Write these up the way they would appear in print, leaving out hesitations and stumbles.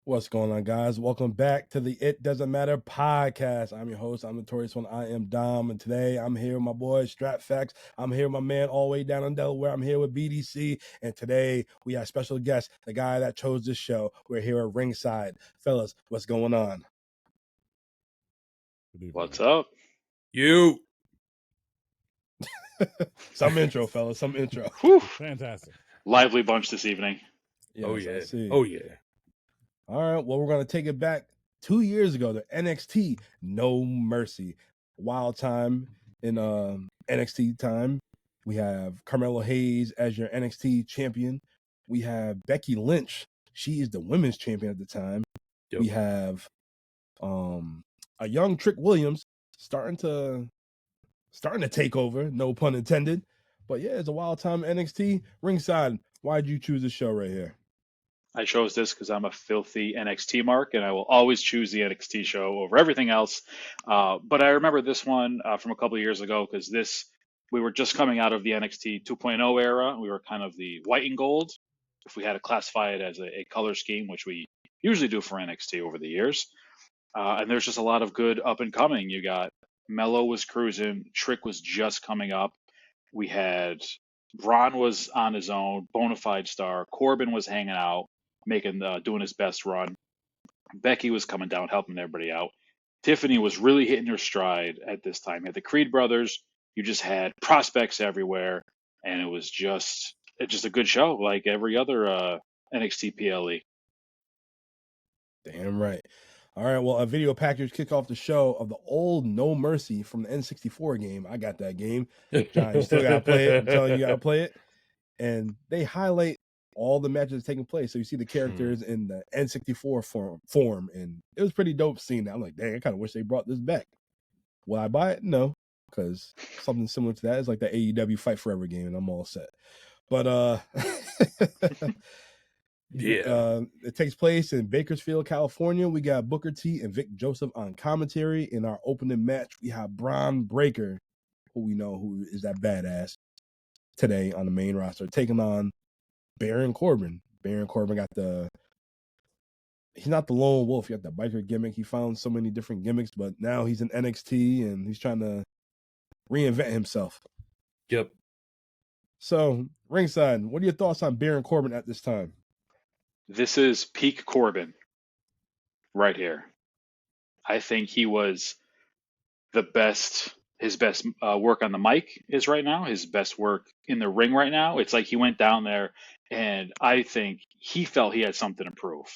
What's going on, guys? Welcome back to the It Doesn't Matter podcast. I'm your host. I'm Notorious One. I am Dom, and today I'm here with my boy Stratton. I'm here with my man all the way down in Delaware. I'm here with BDC, and today we have special guest, the guy that chose this show. We're here at ringside. Fellas, what's going on? What's up? You. Some intro, fellas. Some intro. Whew. Fantastic. Lively bunch this evening. Yes, oh, yeah. I see. Oh, yeah. All right, well, we're going to take it back 2 years ago, the NXT No Mercy. Wild time in NXT time. We have Carmelo Hayes as your NXT champion. We have Becky Lynch. She is the women's champion at the time. Yep. We have a young Trick Williams starting to take over, no pun intended. But yeah, it's a wild time NXT. Ringside, why'd you choose this show right here? I chose this because I'm a filthy NXT mark, and I will always choose the NXT show over everything else. But I remember this one from a couple of years ago because we were just coming out of the NXT 2.0 era. We were kind of the white and gold, if we had to classify it as a color scheme, which we usually do for NXT over the years. And there's just a lot of good up and coming. You got Mello was cruising, Trick was just coming up. We had Bron was on his own, bona fide star. Corbin was hanging out, doing his best run. Becky was coming down, helping everybody out. Tiffany was really hitting her stride at this time. You had the Creed brothers. You just had prospects everywhere, and it was just a good show, like every other NXT PLE. Damn right. All right, well, a video package kick off the show of the old No Mercy from the N64 game. I got that game. John, you still got to play it. I'm telling you, you got to play it. And they highlight all the matches taking place. So you see the characters in the N64 form, and it was pretty dope seeing that. I'm like, dang, I kind of wish they brought this back. Will I buy it? No, because something similar to that is like the AEW Fight Forever game, and I'm all set. But yeah, it takes place in Bakersfield, California. We got Booker T and Vic Joseph on commentary. In our opening match, we have Bron Breakker, who we know who is that badass today on the main roster, taking on Baron Corbin. Baron Corbin he's not the lone wolf. He got the biker gimmick. He found so many different gimmicks, but now he's in NXT and he's trying to reinvent himself. Yep. So, ringside, what are your thoughts on Baron Corbin at this time? This is peak Corbin right here. I think he was his best work on the mic is right now, his best work in the ring right now. It's like he went down there and I think he felt he had something to prove.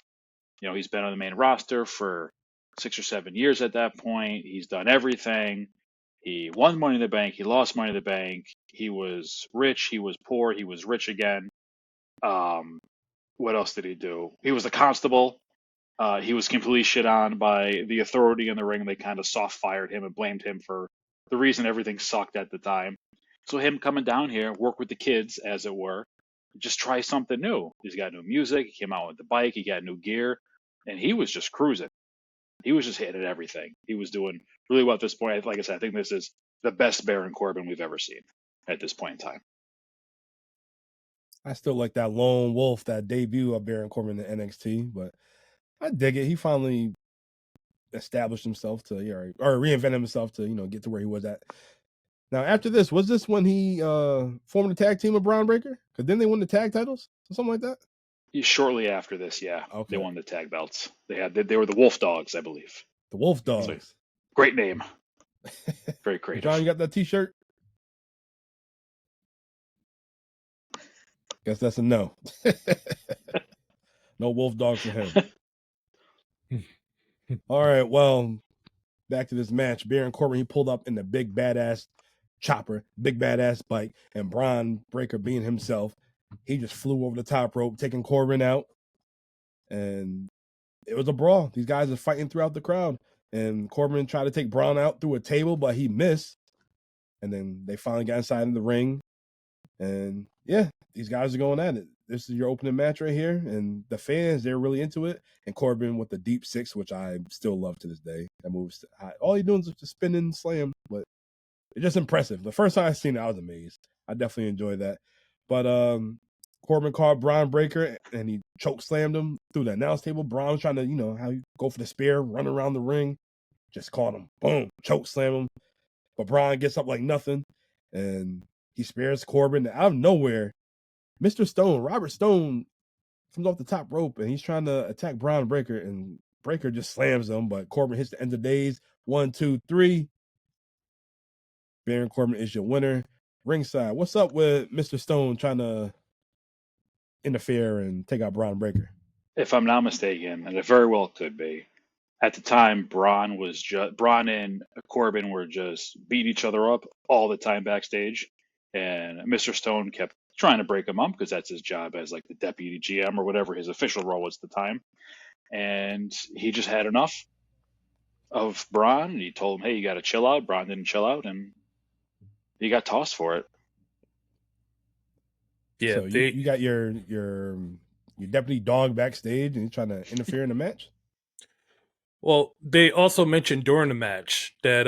You know, he's been on the main roster for 6 or 7 years at that point. He's done everything. He won Money in the Bank. He lost Money in the Bank. He was rich. He was poor. He was rich again. What else did he do? He was the constable. He was completely shit on by the authority in the ring. They kind of soft fired him and blamed him for the reason everything sucked at the time. So him coming down here, work with the kids, as it were, just try something new. He's got new music. He came out with the bike. He got new gear, and he was just cruising. He was just hitting at everything. He was doing really well at this point. Like I said, I think this is the best Baron Corbin we've ever seen at this point in time. I still like that lone wolf, that debut of Baron Corbin in NXT, but I dig it. He finally established himself or reinvented himself to, get to where he was at. Now, after this, was this when he formed a tag team with Bron Breakker? Because then they won the tag titles or something like that? Shortly after this, yeah. Okay. They won the tag belts. They were the Wolf Dogs, I believe. The Wolf Dogs. Great name. Very creative. John, you got that t-shirt? Guess that's a no. No Wolf Dogs for him. All right, well, back to this match. Baron Corbin, he pulled up in the big badass chopper, big badass bike, and Bron Breakker being himself, he just flew over the top rope, taking Corbin out. And it was a brawl. These guys are fighting throughout the crowd. And Corbin tried to take Bron out through a table, but he missed. And then they finally got inside in the ring. And yeah, these guys are going at it. This is your opening match right here. And the fans, they're really into it. And Corbin with the deep six, which I still love to this day. That moves high. All he's doing is just spin and slam. But it's just impressive. The first time I seen it, I was amazed. I definitely enjoyed that. But Corbin called Bron Breakker, and he choke slammed him through the announce table. Bron was trying to, how you go for the spear, run around the ring. Just caught him. Boom. Choke slam him. But Bron gets up like nothing, and he spares Corbin. Out of nowhere, Robert Stone, comes off the top rope, and he's trying to attack Bron Breakker, and Breakker just slams him, but Corbin hits the end of days. 1, 2, 3. Baron Corbin is your winner. Ringside, what's up with Mr. Stone trying to interfere and take out Bron Breakker? If I'm not mistaken, and it very well could be, at the time, Bron and Corbin were just beating each other up all the time backstage, and Mr. Stone kept trying to break him up because that's his job as like the deputy GM or whatever his official role was at the time. And he just had enough of Bron, and he told him, "Hey, you got to chill out." Bron didn't chill out, and he got tossed for it. Yeah, so you got your deputy dog backstage, and he's trying to interfere in the match. Well, they also mentioned during the match that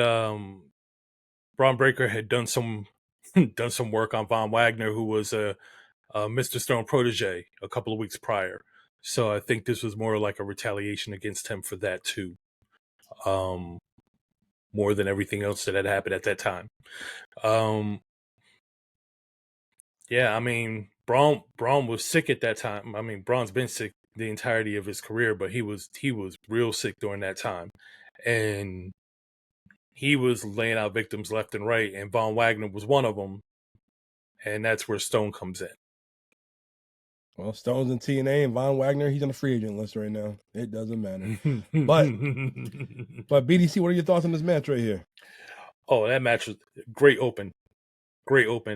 Bron Breakker had done some work on Von Wagner, who was a Mr. Stone protege a couple of weeks prior. So I think this was more like a retaliation against him for that too, more than everything else that had happened at that time. Yeah, I mean, Bron was sick at that time. I mean, Bron's been sick the entirety of his career, but he was real sick during that time, and he was laying out victims left and right, and Von Wagner was one of them, and that's where Stone comes in. Well, Stone's in TNA, and Von Wagner, he's on the free agent list right now. It doesn't matter. But BDC, what are your thoughts on this match right here? Oh, that match was great open,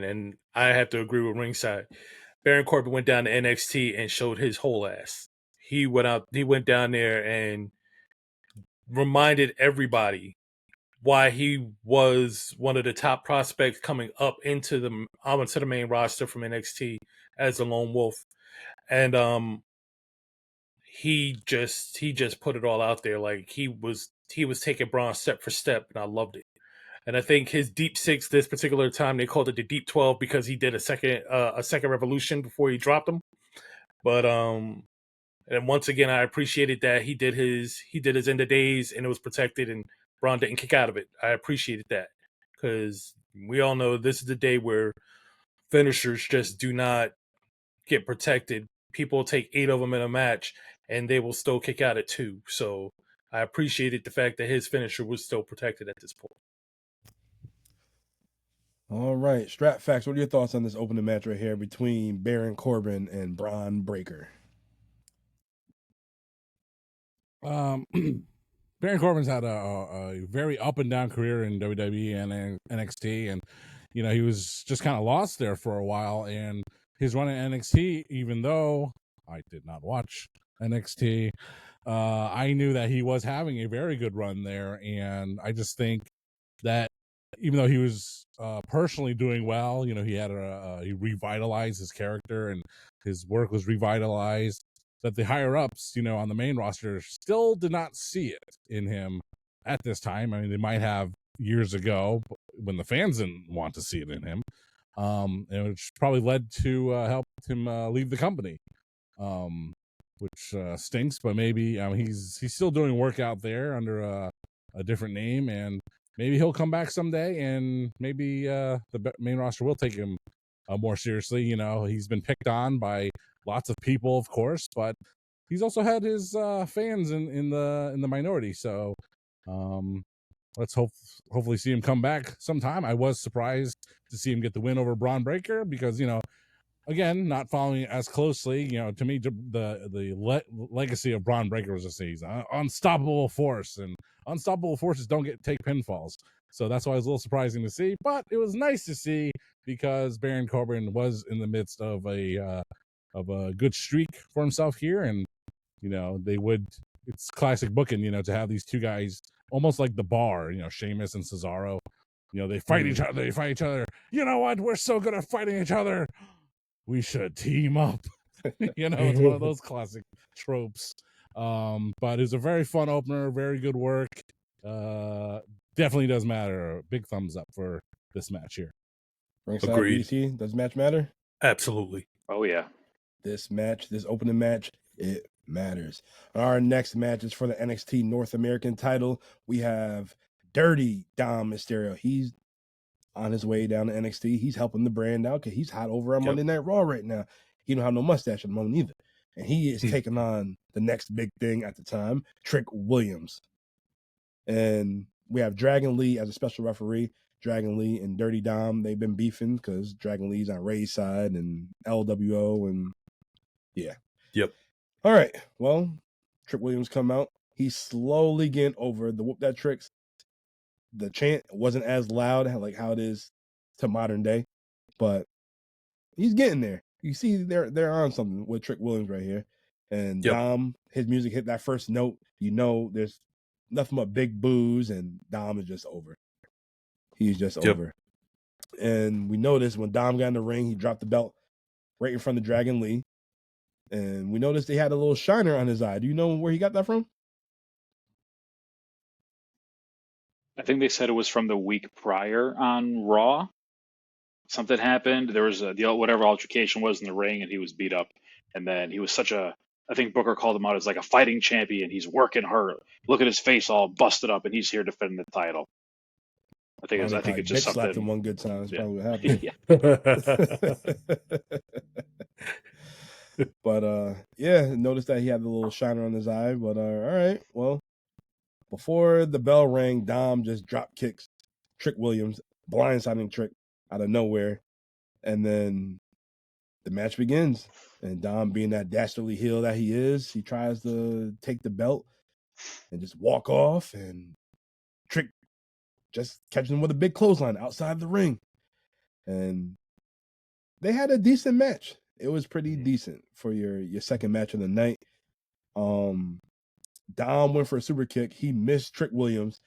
and I have to agree with Ringside. Baron Corbin went down to NXT and showed his whole ass. He went down there and reminded everybody why he was one of the top prospects coming up into the main roster from NXT as a lone wolf. And he just put it all out there. Like he was taking Bron step for step, and I loved it. And I think his deep 6 this particular time, they called it the deep 12 because he did a second revolution before he dropped him. But and once again, I appreciated that he did his end of days and it was protected and Bron didn't kick out of it. I appreciated that because we all know this is the day where finishers just do not get protected. People take 8 of them in a match and they will still kick out at 2. So I appreciated the fact that his finisher was still protected at this point. All right, Strat Facts, what are your thoughts on this opening match right here between Baron Corbin and Bron Breakker? Baron Corbin's had a very up and down career in WWE and NXT, and he was just kind of lost there for a while. And his run at NXT, even though I did not watch NXT, I knew that he was having a very good run there, and I just think that even though he was personally doing well, he had he revitalized his character and his work was revitalized, that the higher ups, on the main roster still did not see it in him at this time. I mean, they might have years ago when the fans didn't want to see it in him, and which probably led to help him leave the company, which stinks. But maybe he's still doing work out there under a different name, and maybe he'll come back someday, and maybe the main roster will take him more seriously. He's been picked on by lots of people, of course, but he's also had his fans in the minority. So let's hopefully see him come back sometime. I was surprised to see him get the win over Bron Breakker because, again, not following it as closely, to me, the legacy of Bron Breakker was just he's an unstoppable force, and unstoppable forces don't take pinfalls. So that's why it was a little surprising to see, but it was nice to see because Baron Corbin was in the midst of a good streak for himself here, and it's classic booking, to have these two guys almost like the Bar, Sheamus and Cesaro, they fight each other. You know what? We're so good at fighting each other. We should team up. It's one of those classic tropes. But it's a very fun opener, very good work. Definitely does matter. Big thumbs up for this match here. Agreed. Does match matter? Absolutely. Oh yeah. this opening match, it matters. Our next match is for the NXT North American title. We have Dirty Dom Mysterio. He's on his way down to NXT. He's helping the brand out because he's hot over on Monday Night Raw right now. He don't have no mustache at the moment either. And he is taking on the next big thing at the time, Trick Williams. And we have Dragon Lee as a special referee. Dragon Lee and Dirty Dom, they've been beefing because Dragon Lee's on Ray's side and LWO and yeah. Yep. All right. Well, Trick Williams come out. He's slowly getting over the whoop that tricks. The chant wasn't as loud like how it is to modern day, but he's getting there. You see, they're on something with Trick Williams right here. And Dom, his music hit that first note. You know, there's nothing but big boos, and Dom is just over. He's just over. And we noticed when Dom got in the ring, he dropped the belt right in front of Dragon Lee. And we noticed he had a little shiner on his eye. Do you know where he got that from? I think they said it was from the week prior on Raw. Something happened. There was whatever altercation was in the ring, and he was beat up. And then he was I think Booker called him out as like a fighting champion. He's working hard. Look at his face all busted up, and he's here defending the title. I think it's just something. Slapped him one good time. That's probably what happened. But noticed that he had the little shiner on his eye. But all right, well, before the bell rang, Dom just drop kicks Trick Williams, blindsiding Trick out of nowhere, and then the match begins. And Dom, being that dastardly heel that he is, he tries to take the belt and just walk off, and Trick just catches him with a big clothesline outside the ring. And they had a decent match. It was pretty decent for your second match of the night. Dom went for a super kick. He missed Trick Williams.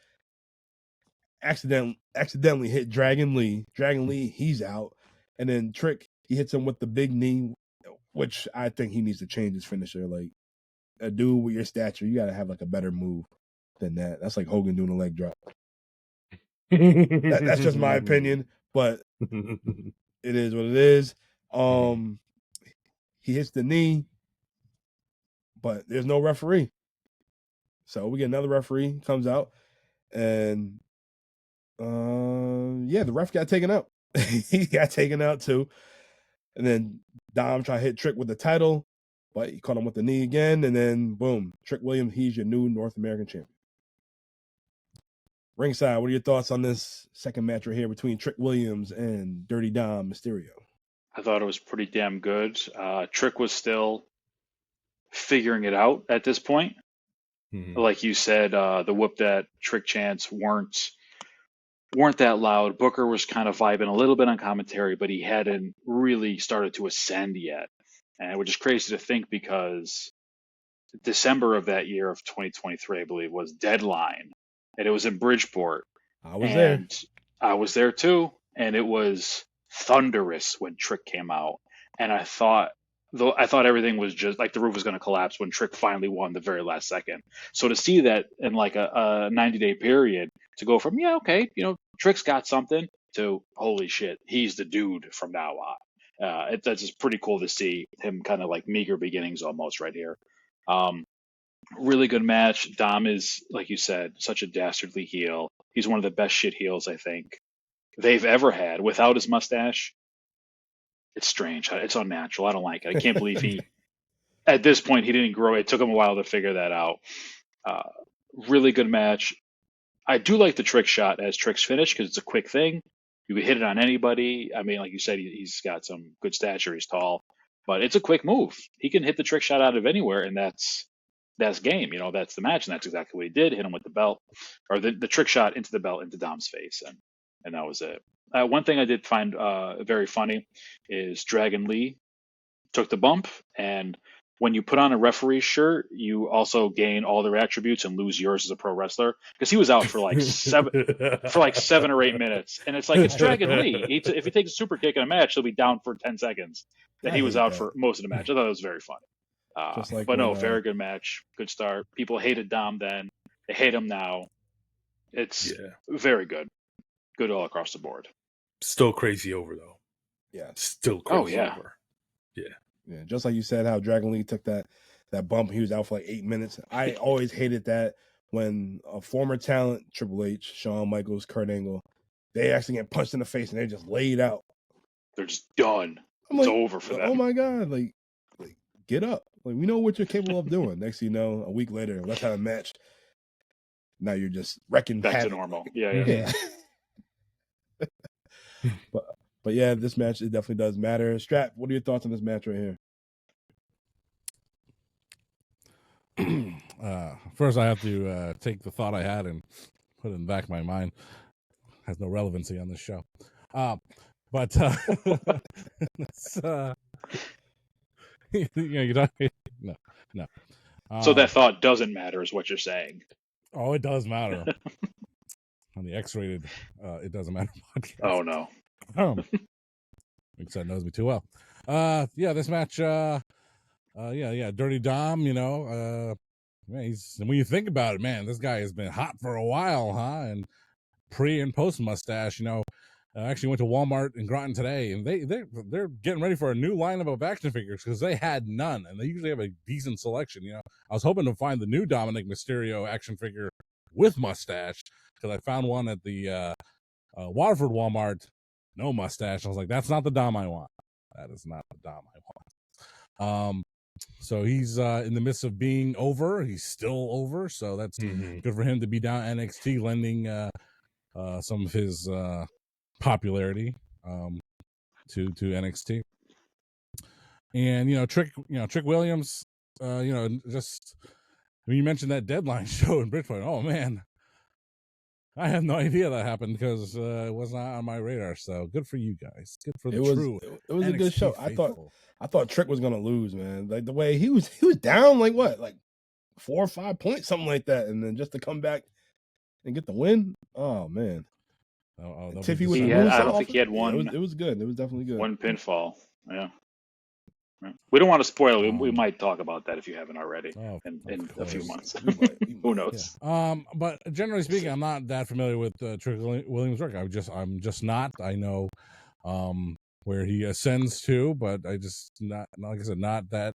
Accidentally hit Dragon Lee. Dragon Lee, he's out. And then Trick, he hits him with the big knee, which I think he needs to change his finisher. Like, a dude with your stature, you got to have like a better move than that. That's like Hogan doing a leg drop. That's just my opinion, but it is what it is. He hits the knee, but there's no referee. So we get another referee, comes out, and the ref got taken out. He got taken out too. And then Dom tried to hit Trick with the title, but he caught him with the knee again, and then boom, Trick Williams, he's your new North American champion. Ringside, what are your thoughts on this second match right here between Trick Williams and Dirty Dom Mysterio? I thought it was pretty damn good. Trick was still figuring it out at this point. Like you said, the whoop that Trick chants weren't that loud. Booker was kind of vibing a little bit on commentary, but he hadn't really started to ascend yet. And it was just crazy to think because December of that year of 2023, I believe, was Deadline. And it was in Bridgeport. I was there. I was there too. And it was thunderous when Trick came out. And I thought everything was just like the roof was going to collapse when Trick finally won the very last second. So to see that in like a 90-day period, to go from, Trick's got something, to holy shit, he's the dude from now on. That's just pretty cool to see him kind of like meager beginnings almost right here. Really good match. Dom is, like you said, such a dastardly heel. He's one of the best shit heels I think they've ever had. Without his mustache, it's strange. It's unnatural. I don't like it. I can't believe at this point, he didn't grow. It took him a while to figure that out. Really good match. I do like the Trick shot as Trick's finish because it's a quick thing. You can hit it on anybody. I mean, like you said, he's got some good stature. He's tall, but it's a quick move. He can hit the Trick shot out of anywhere, and that's game. That's the match, and that's exactly what he did. Hit him with the belt, or the Trick shot into the belt into Dom's face, and that was it. One thing I did find very funny is Dragon Lee took the bump, and when you put on a referee shirt, you also gain all their attributes and lose yours as a pro wrestler, because he was out for like 7 or 8 minutes, and it's like, it's Dragon Lee. If he takes a super kick in a match, he'll be down for 10 seconds. Then he was out for most of the match. I thought it was very funny. Very good match. Good start. People hated Dom then. They hate him now. It's very good. Good all across the board. Still crazy over, though. Yeah. Still crazy over. Yeah. Yeah, just like you said, how Dragon Lee took that bump. He was out for like 8 minutes. I always hated that when a former talent, Triple H, Shawn Michaels, Kurt Angle, they actually get punched in the face and they just laid out. They're just done. It's over for them. Oh my God, like get up. Like, we know what you're capable of doing. Next thing you know, a week later, let's have a match. Now you're just wrecking back havoc. to normal. Yeah. But yeah, this match, it definitely does matter. Strat, what are your thoughts on this match right here? First, I have to take the thought I had and put it in the back of my mind. Has no relevancy on this show. But it's, you don't. No. So that thought doesn't matter, is what you're saying. Oh, it does matter. On the X-rated, it doesn't matter podcast. Oh no. That knows me too well. Yeah, this match. Dirty Dom. Man, when you think about it, man, this guy has been hot for a while, huh? And pre and post mustache. I actually went to Walmart in Groton today, and they're getting ready for a new lineup of action figures because they had none, and they usually have a decent selection. I was hoping to find the new Dominic Mysterio action figure with mustache because I found one at the Waterford Walmart, no mustache. I was like, that's not the Dom I want. That is not the Dom I want. So he's in the midst of being over. He's still over, so that's good for him to be down NXT, lending some of his popularity to NXT. And Trick Williams, just when you mentioned that deadline show in Bridgeport, oh man, I had no idea that happened because it was not on my radar. So good for you guys. Good for the true. It was NXT a good show. faithful. I thought Trick was gonna lose, man. Like the way he was down like 4 or 5 points, something like that, and then just to come back and get the win. Oh man. Tiffany with I don't think he had one. Yeah, it was good. It was definitely good. One pinfall. Yeah. We don't want to spoil it. We might talk about that if you haven't already in a few months. Who knows? Yeah. But generally speaking, I'm not that familiar with Trick Williams' work. I'm just not. I know where he ascends to, but I just not like I said, not that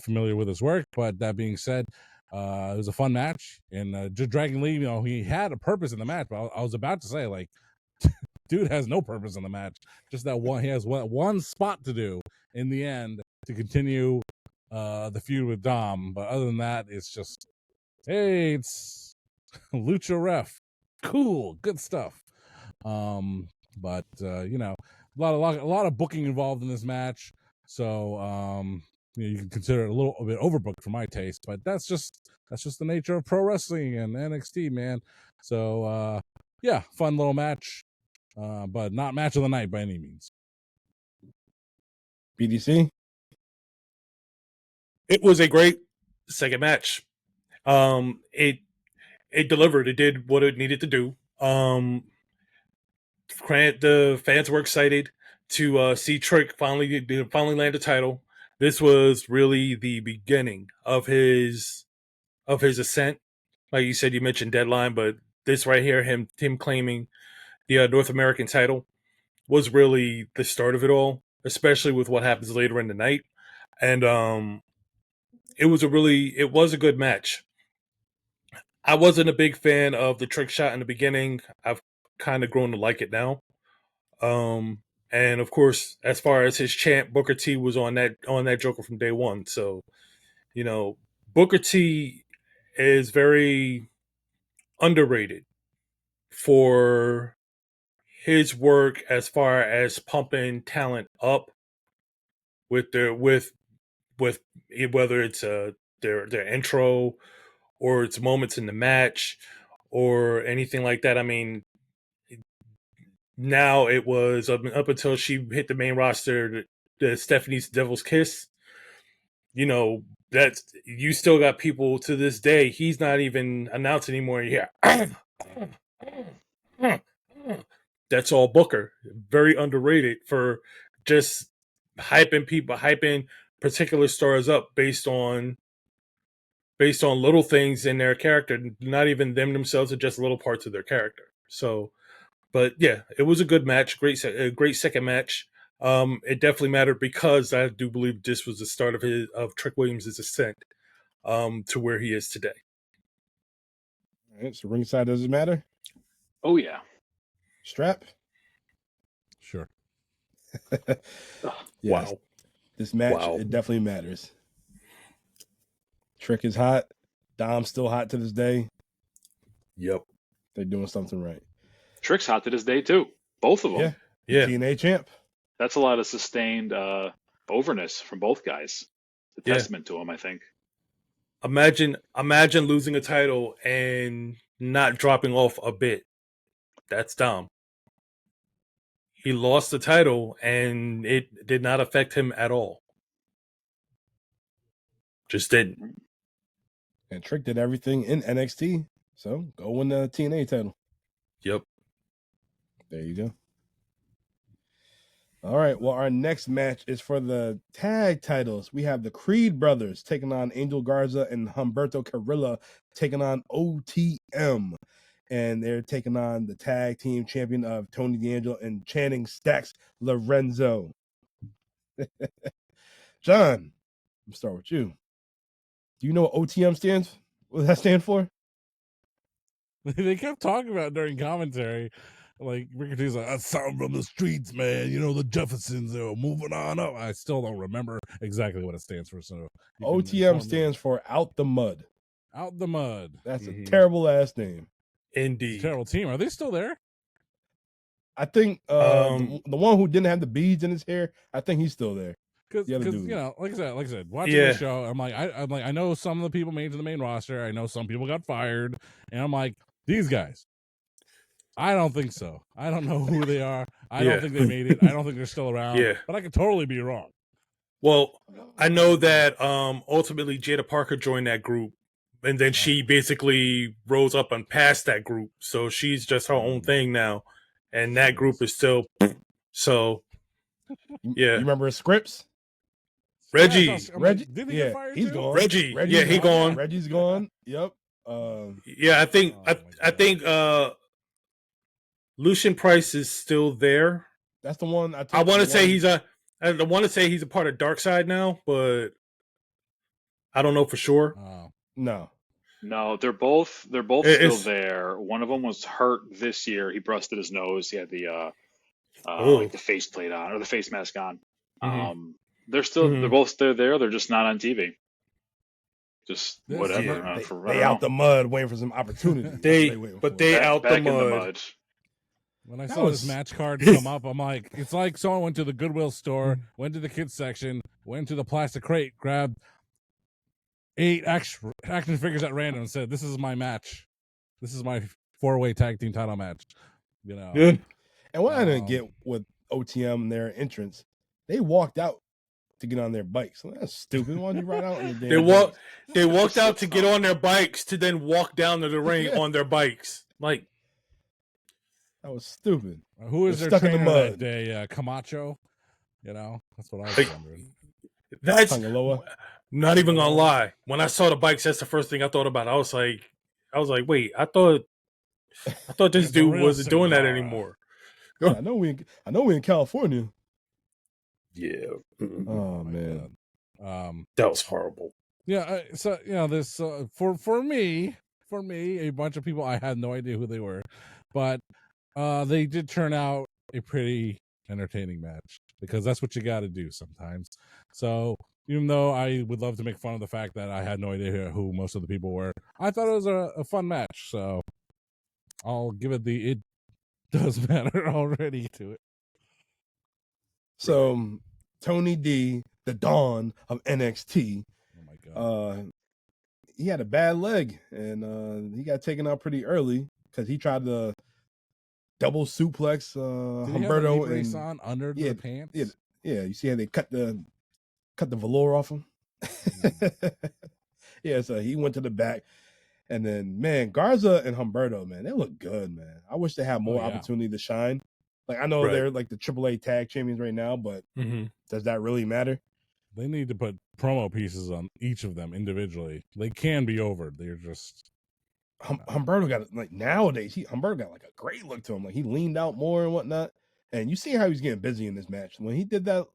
familiar with his work. But that being said, it was a fun match, and Dragon Lee, he had a purpose in the match. But I was about to say, like, dude has no purpose in the match. Just that one, he has one spot to do in the end to continue the feud with Dom. But other than that, it's just, hey, it's Lucha Ref, cool, good stuff. But a lot of booking involved in this match, so you can consider it a little bit overbooked for my taste. But that's just the nature of pro wrestling and NXT, man. So fun little match, but not match of the night by any means. BDC. It was a great second match. It delivered. It did what it needed to do. The fans were excited to see Trick finally land a title. This was really the beginning of his ascent. Like you said, you mentioned deadline, but this right here, him claiming the North American title, was really the start of it all, especially with what happens later in the night. And it was a good match. I wasn't a big fan of the Trick shot in the beginning. I've kind of grown to like it now. And of course, as far as his chant, Booker T was on that Joker from day one. So, Booker T is very underrated for his work as far as pumping talent up with whether it's their intro or it's moments in the match or anything like that. I mean, now it was up until she hit the main roster, the Stephanie's Devil's Kiss. That's, you still got people to this day. He's not even announced anymore. Yeah. That's all Booker. Very underrated for just hyping particular stars up based on little things in their character, not even them themselves, are just little parts of their character. So, but yeah, it was a good match. Great second match. It definitely mattered because I do believe this was the start of Trick Williams' ascent to where he is today. All right, so ringside doesn't matter. Oh yeah. Strap. Sure. Ugh. Yes, Wow. this match Wow. it definitely matters. Trick is hot. Dom's still hot to this day. Yep. They're doing something right. Trick's hot to this day too. Both of them. Yeah, Yeah. TNA champ. That's a lot of sustained overness from both guys. A Yeah. testament to them, I think. Imagine losing a title and not dropping off a bit. That's Dom. He lost the title and it did not affect him at all. Just didn't. And Trick did everything in NXT. So go win the TNA title. Yep. There you go. All right. Well, our next match is for the tag titles. We have the Creed brothers taking on Angel Garza and Humberto Carrillo taking on OTM. And they're taking on the tag team champion of Tony D'Angelo and Channing Stacks Lorenzo. John, I'm start with you. Do you know what OTM stands? What does that stand for? They kept talking about it during commentary. Like Ricky T's like, that's something from the streets, man. You know, the Jeffersons are moving on up. I still don't remember exactly what it stands for. So OTM stands for Out the Mud. Out the Mud. That's a terrible ass name. Indeed. Terrible team. Are they still there? I think the one who didn't have the beads in his hair, I think he's still there. Because The other you dude. know, like I said, watching Yeah. the show, I'm like, I know some of the people made it to the main roster. I know some people got fired, and I'm like, these guys. I don't think so. I don't know who they are. I Yeah. don't think they made it. I don't think they're still around. Yeah. But I could totally be wrong. Well, I know that ultimately Jada Parker joined that group, and then she basically rose up and passed that group. So she's just her own thing now, and that group is still. So, yeah. You remember Scripps? Reggie. Yeah, I'm Reggie, like, did he yeah, get fired he's too? gone. Reggie, Reggie's yeah, he gone. Reggie's gone. Yep. Yeah, I think Oh, my I God. think Lucian Price is still there. That's the one I want to say I want to say he's a part of Dark Side now, but I don't know for sure. Oh. No. No, they're both still It's- there. One of them was hurt this year. He busted his nose. He had the Oh. like the face plate on or the face mask on. Mhm. They're still Mhm. they're both still there. They're just not on TV. Just This- whatever. yeah, I They don't out know. the mud waiting for some opportunity. They waiting but for. they Back- out back the in mud. When I That saw was- this match card come up, I'm like, it's like someone went to the Goodwill store, Mm. went to the kids section, went to the plastic crate, grabbed 8 action figures at random and said, this is my match. This is my 4-way tag team title match. You know, Yeah. And what I didn't Um, get with OTM and their entrance, they walked out to get on their bikes. So that's stupid. Why don't you ride out on the damn They walk. bikes? They walked a out to slip get knot. on their bikes to then walk down to the ring Yeah. on their bikes. Like, That was stupid. who is They're their stuck in the trainer that mud. day? Camacho? You know, that's what I was Like- wondering. that's Tangaloa. not even gonna lie. When I saw the bikes, that's the first thing I thought about. I was like, wait, I thought this It's a dude real wasn't doing that Cesaro. anymore. Yeah, I know we in California. Yeah. Oh my man. God. That was horrible. Yeah, so you know this for me, a bunch of people I had no idea who they were, but they did turn out a pretty entertaining match because that's what you got to do sometimes. So even though I would love to make fun of the fact that I had no idea who most of the people were, I thought it was a fun match. So I'll give it it does matter already to it. So Tony D, the Dawn of NXT, Oh my God. he had a bad leg and he got taken out pretty early because he tried to double suplex Did he have the knee Humberto brace and on under yeah, the pants? yeah. You see how they cut the velour off him? Yeah, so he went to the back. And then, man, Garza and Humberto, man, they look good, man. I wish they had more yeah. opportunity to shine. Like, I know Right. they're like the AAA tag champions right now, but Mm-hmm. does that really matter? They need to put promo pieces on each of them individually. They can be over. They're just Humberto got, like, nowadays, Humberto got like a great look to him. Like, he leaned out more and whatnot. And you see how he's getting busy in this match. When he did that,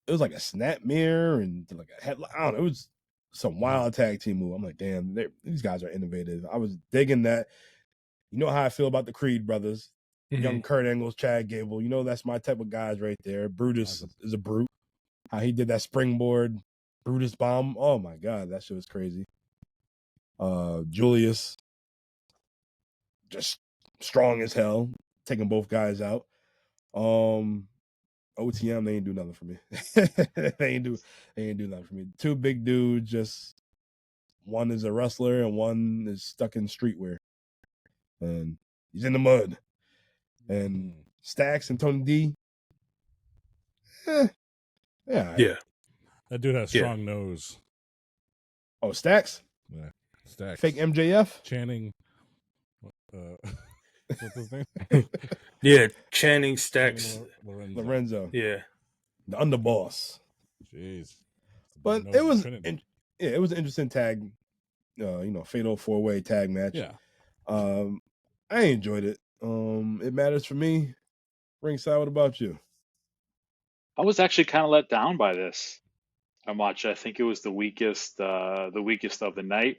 it was like a snap mirror and like a headlock. I don't know. It was some wild tag team move. I'm like, damn, these guys are innovative. I was digging that. You know how I feel about the Creed brothers. Young Kurt Angle's, Chad Gable. You know that's my type of guys right there. Brutus is a brute. How he did that springboard Brutus bomb. Oh my God, that shit was crazy. Julius, just strong as hell, taking both guys out. OTM, they ain't do nothing for me. they ain't do nothing for me. Two big dudes, just one is a wrestler and one is stuck in streetwear. And he's in the mud. And Stacks and Tony D. Yeah. That dude has strong nose. Oh, Stacks? Yeah. Stacks. Fake MJF? Channing. What's his name? Yeah, Channing Stacks. Lorenzo. Yeah. The underboss. Jeez. But it was it was an interesting tag, fatal 4-way tag match. Yeah. I enjoyed it. It matters for me. Ringside, what about you? I was actually kind of let down by this. I think it was the weakest of the night.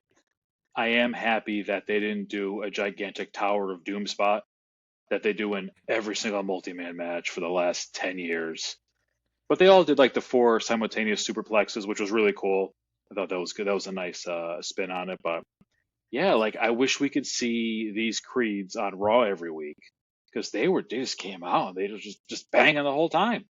I am happy that they didn't do a gigantic Tower of Doom spot that they do in every single multi-man match for the last 10 years. But they all did like the 4 simultaneous superplexes, which was really cool. I thought that was good. That was a nice spin on it. But yeah, like I wish we could see these Creeds on Raw every week because they just came out. They were just banging the whole time.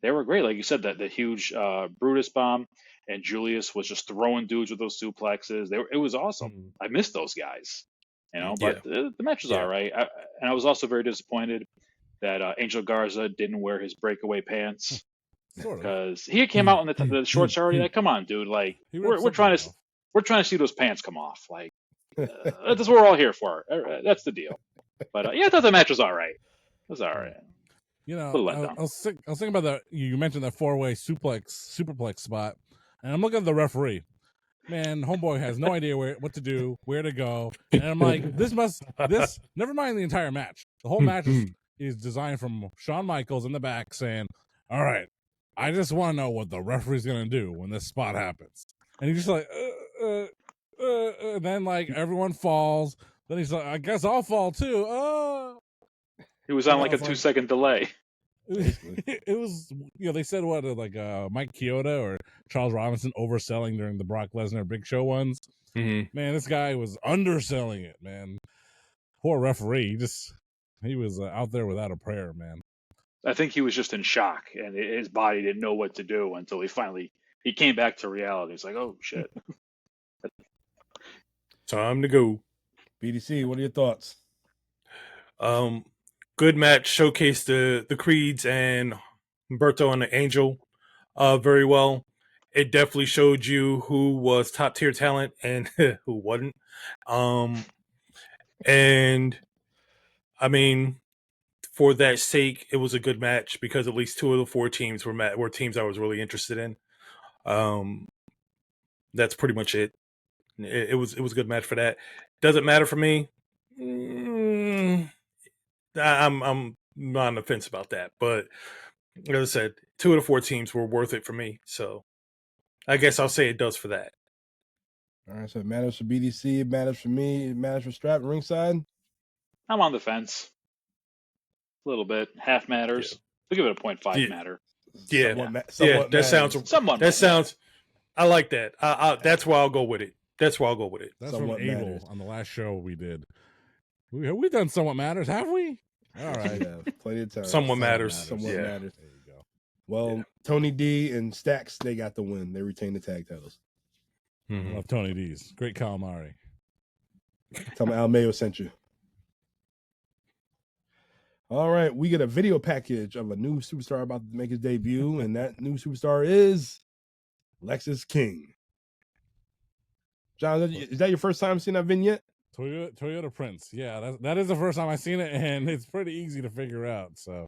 They were great. Like you said, that the huge Brutus bomb, and Julius was just throwing dudes with those suplexes. It was awesome. I missed those guys, but the match was all right. And I was also very disappointed that Angel Garza didn't wear his breakaway pants because he came out in the shorts already. Like, come on, dude! Like we're trying to see those pants come off. Like that's what we're all here for. That's the deal. But I thought the match was all right. It was all right. I was thinking about you mentioned that 4-way superplex spot, and I'm looking at the referee. Man, homeboy has no idea what to do, where to go, and I'm like, this. Never mind the entire match. The whole match is designed from Shawn Michaels in the back saying, "All right, I just want to know what the referee's gonna do when this spot happens," and he's just like, and then like everyone falls. Then he's like, "I guess I'll fall too." He was on like a 2-second delay. It was, they said what, like Mike Chioda or Charles Robinson overselling during the Brock Lesnar Big Show ones. Man, this guy was underselling it, man. Poor referee. He was out there without a prayer, man. I think he was just in shock, and his body didn't know what to do until he came back to reality. It's like, oh shit. Time to go. BDC, what are your thoughts? Good match, showcased the Creeds and Humberto and the Angel very well. It definitely showed you who was top tier talent and who wasn't. And I mean, for that sake, it was a good match because at least 2 of the 4 teams were teams I was really interested in. That's pretty much it. It was a good match for that. Does it matter for me? I'm not on the fence about that, but as I said, 2 of the 4 teams were worth it for me, so I guess I'll say it does for that. All right, so it matters for BDC, it matters for me, it matters for Stratton ringside. I'm on the fence a little bit. Half matters. We'll give it a 0.5 matter. Yeah, Somewhat that sounds. I like that. That's why I'll go with it. That's from Abel on the last show we did. We've done Somewhat Matters, have we? All right. Yeah, plenty of time. Somewhat matters. Somewhat matters. There you go. Well, Tony D and Stacks, they got the win. They retained the tag titles. Love Tony D's. Great calamari. Tell me Al Mayo sent you. All right, we get a video package of a new superstar about to make his debut, and that new superstar is Lexis King. John, is that your first time seeing that vignette? Toyota Prince. Yeah, that is the first time I've seen it, and it's pretty easy to figure out. So,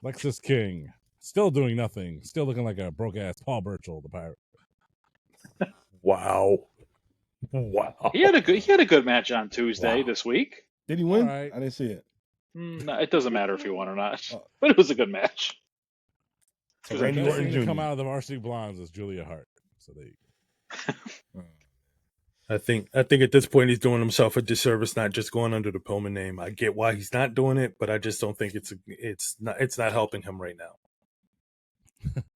Lexis King still doing nothing, still looking like a broke ass Paul Burchill, the pirate. Wow. He had a good match on Tuesday this week. Did he win? Right. I didn't see it. No, it doesn't matter if he won or not, but it was a good match. So Because Randy Best Orton thing to come Jr. out of the Varsity Blondes is Julia Hart. So they. I think at this point he's doing himself a disservice, not just going under the Pillman name. I get why he's not doing it, but I just don't think it's not helping him right now.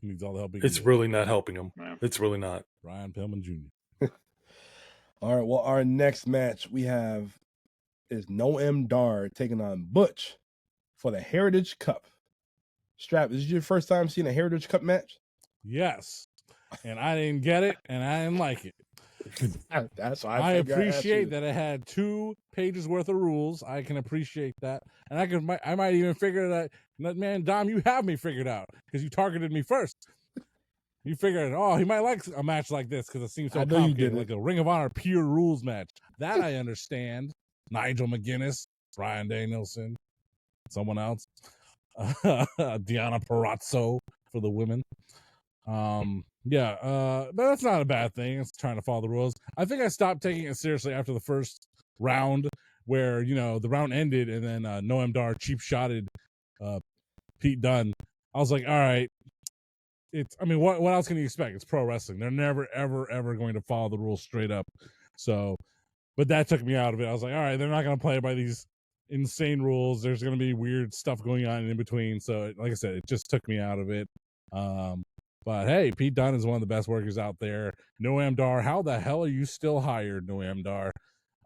He needs all the help he can It's get. really not helping him. Yeah. It's really not. Ryan Pillman Jr. All right. Well, our next match we have is Noam Dar taking on Butch for the Heritage Cup. Strap, is this your first time seeing a Heritage Cup match? Yes, and I didn't get it, and I didn't like it. That's why I figured I'd ask you. appreciate that it had 2 pages worth of rules. I can appreciate that, and I might even figure that. Man, Dom, you have me figured out because you targeted me first. You figured, he might like a match like this because it seems so I know you complicated, did like a Ring of Honor pure rules match. That I understand. Nigel McGuinness, Bryan Danielson, someone else, Deonna Purrazzo for the women. But that's not a bad thing. It's trying to follow the rules. I think I stopped taking it seriously after the first round, where the round ended and then Noam Dar cheap shotted Pete Dunne. I was like, all right. What else can you expect? It's pro wrestling. They're never, ever, ever going to follow the rules straight up. So, but that took me out of it. I was like, all right, they're not going to play by these insane rules. There's going to be weird stuff going on in between. So, like I said, it just took me out of it. But hey, Pete Dunne is one of the best workers out there. Noam Dar, how the hell are you still hired, Noam Dar?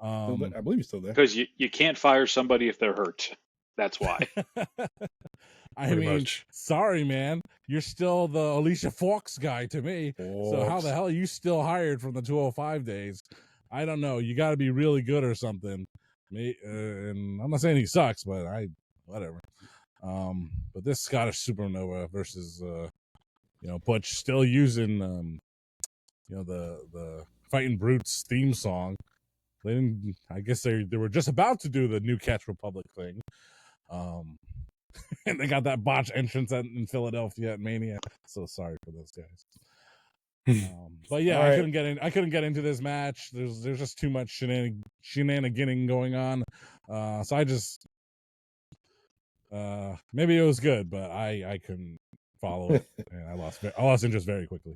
I believe you're still there. Because you can't fire somebody if they're hurt. That's why. Sorry, man. You're still the Alicia Fox guy to me. So how the hell are you still hired from the 205 days? I don't know. You got to be really good or something. And I'm not saying he sucks, but whatever. But this Scottish Supernova versus Butch still using the Fighting Brutes theme song. They didn't. I guess they were just about to do the New Catch Republic thing. And they got that botch entrance in Philadelphia at Mania. So sorry for those guys. But yeah, Right. I couldn't get into this match. There's just too much shenaniganing going on. So I just maybe it was good, but I couldn't follow it, and I lost interest very quickly.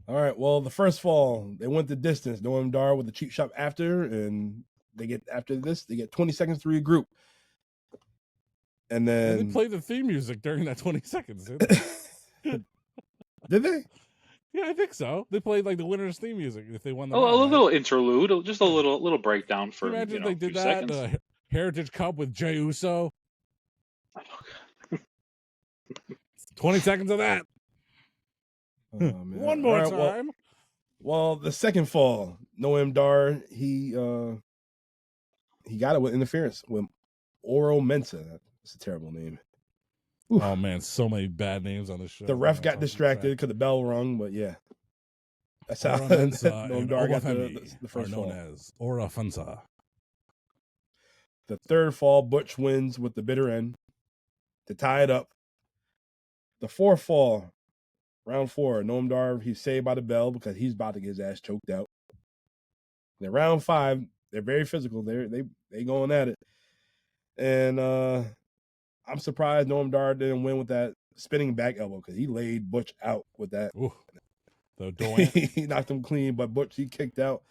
All right. Well, the first fall, they went the distance. Noam Dar with the cheap shot after, and they get 20 seconds to regroup. And then they played the theme music during that 20 seconds. Did they? Yeah, I think so. They played like the winner's theme music if they won the a little interlude, just a little breakdown for imagine if they did a few that seconds. the Heritage Cup with Jey Uso. 20 seconds of that. Oh, man. One more All right, time. Well, the second fall, Noam Dar, he got it with interference with Oro Mensah. That's a terrible name. Oof. Oh man, so many bad names on this show. The ref got distracted because the bell rung, but yeah. That's how Noam Dar got the first fall. Known as Ora Funsa. The third fall, Butch wins with the bitter end to tie it up. The fourth fall, round 4, Noam Dar, he's saved by the bell because he's about to get his ass choked out. Then round 5, they're very physical. They going at it. And I'm surprised Noam Dar didn't win with that spinning back elbow because he laid Butch out with that. Ooh, the Doan. He knocked him clean, but Butch, he kicked out.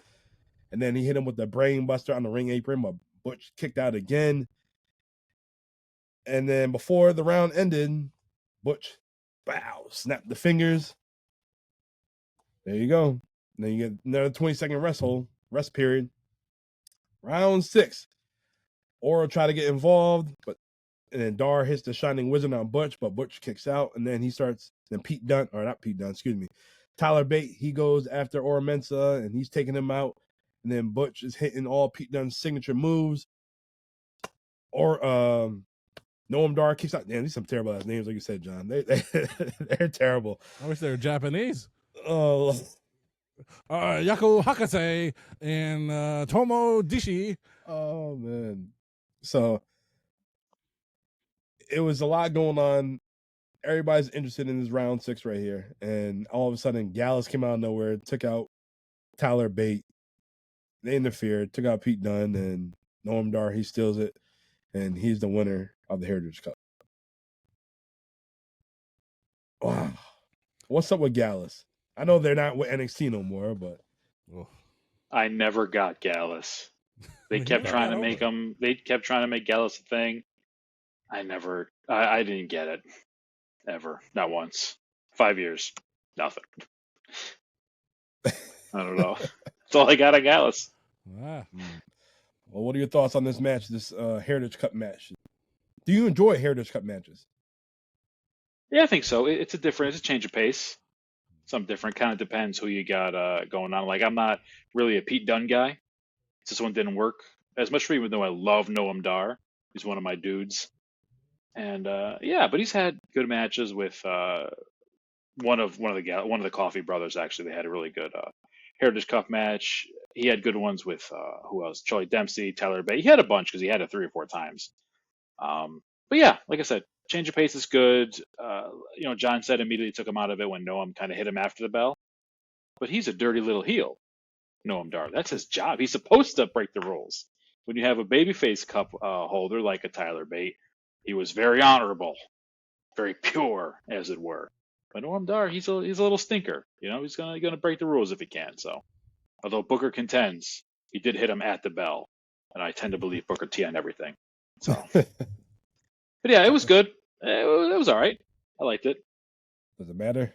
And then he hit him with the brain buster on the ring apron, but Butch kicked out again. And then before the round ended, Butch, snapped the fingers. There you go. And then you get another 20-second rest period. Round 6. Oro tried to get involved, and then Dar hits the Shining Wizard on Butch, but Butch kicks out, and then Tyler Bate, he goes after Oro Mensah, and he's taking him out, and then Butch is hitting all Pete Dunne's signature moves. Noam Dar kicks out. Damn, these are some terrible ass names, like you said, John. They're terrible. I wish they were Japanese. Oh, Yaku Hakase and Tomo Dishi. Oh man. So it was a lot going on. Everybody's interested in this round 6 right here. And all of a sudden, Gallus came out of nowhere, took out Tyler Bate. They interfered, took out Pete Dunne, and Noam Dar, he steals it. and he's the winner of the Heritage Cup. Wow. What's up with Gallus? I know they're not with NXT no more, but I never got Gallus. They kept trying to make him. They kept trying to make Gallus a thing. I didn't get it ever. Not once. 5 years. Nothing. I don't know. That's all I got on Gallus. Ah. Well, what are your thoughts on this match, this Heritage Cup match? Do you enjoy Heritage Cup matches? Yeah, I think so. It's a change of pace. Something different. Kind of depends who you got going on. Like, I'm not really a Pete Dunne guy. This one didn't work as much for me, even though I love Noam Dar. He's one of my dudes. And yeah, but he's had good matches with one of the Coffee brothers. Actually, they had a really good Heritage Cup match. He had good ones with who else? Charlie Dempsey, Tyler Bate. He had a bunch because he had it 3 or 4 times. But yeah, like I said, change of pace is good. John said immediately took him out of it when Noam kind of hit him after the bell. But he's a dirty little heel, Noam Dar. That's his job. He's supposed to break the rules. When you have a babyface cup holder like a Tyler Bate, he was very honorable, very pure, as it were. But Noam Dar, he's a little stinker. He's gonna break the rules if he can. So, although Booker contends, he did hit him at the bell, and I tend to believe Booker T on everything. So, but yeah, it was good. It was all right. I liked it. Does it matter?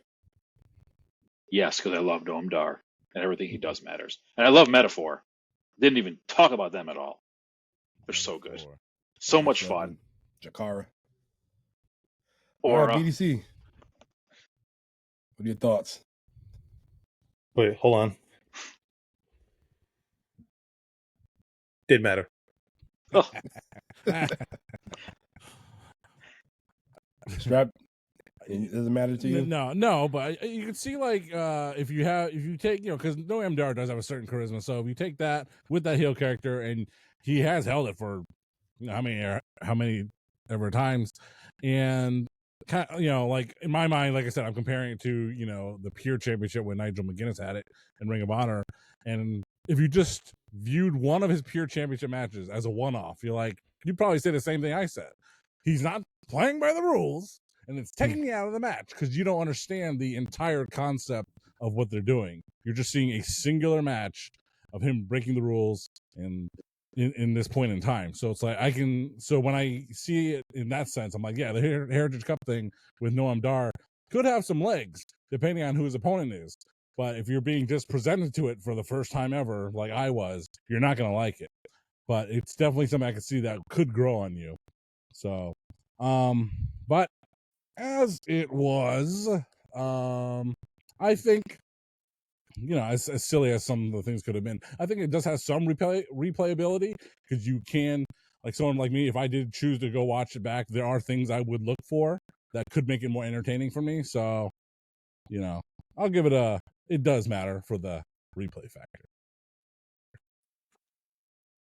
Yes, because I love Noam Dar, and everything he does matters. And I love Metaphor. Didn't even talk about them at all. They're so good. So much fun. Jakara. Or BDC. What are your thoughts? Wait, hold on. Did matter. Oh. Strap. It doesn't matter to you? No, but you can see like if you take because Noam Dar does have a certain charisma, so if you take that with that heel character and he has held it for how many ever times, and like in my mind, like I said, I'm comparing it to the Pure Championship when Nigel McGuinness had it in Ring of Honor, and if you just viewed one of his Pure Championship matches as a one-off, you'd probably say the same thing I said. He's not playing by the rules. And it's taking me out of the match because you don't understand the entire concept of what they're doing. You're just seeing a singular match of him breaking the rules in this point in time. So it's like so when I see it in that sense, I'm like, yeah, the Heritage Cup thing with Noam Dar could have some legs depending on who his opponent is. But if you're being just presented to it for the first time ever, like I was, you're not going to like it. But it's definitely something I could see that could grow on you. So, but as it was, I think, as silly as some of the things could have been, I think it does have some replayability because you can, like someone like me, if I did choose to go watch it back, there are things I would look for that could make it more entertaining for me. So, I'll give it it does matter for the replay factor.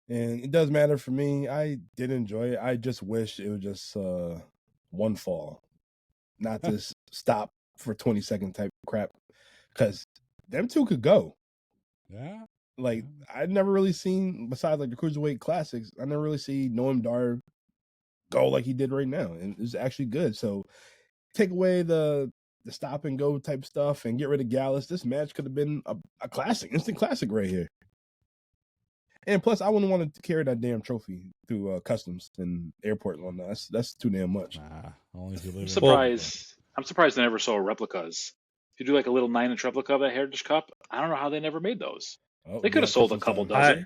And it does matter for me. I did enjoy it. I just wish it was just one fall. Not this stop for 20-second type crap, because them two could go. Yeah. Like, I've never really seen, besides like the Cruiserweight Classics, I never really see Noam Dar go like he did right now. And it's actually good. So take away the stop and go type stuff and get rid of Gallus. This match could have been a classic, instant classic right here. And plus, I wouldn't want to carry that damn trophy through customs and airport and whatnot. That's too damn much. Only if you live I'm surprised I never saw replicas. If you do like a little 9-inch replica of that Heritage Cup, I don't know how they never made those. They could have sold a couple dozen.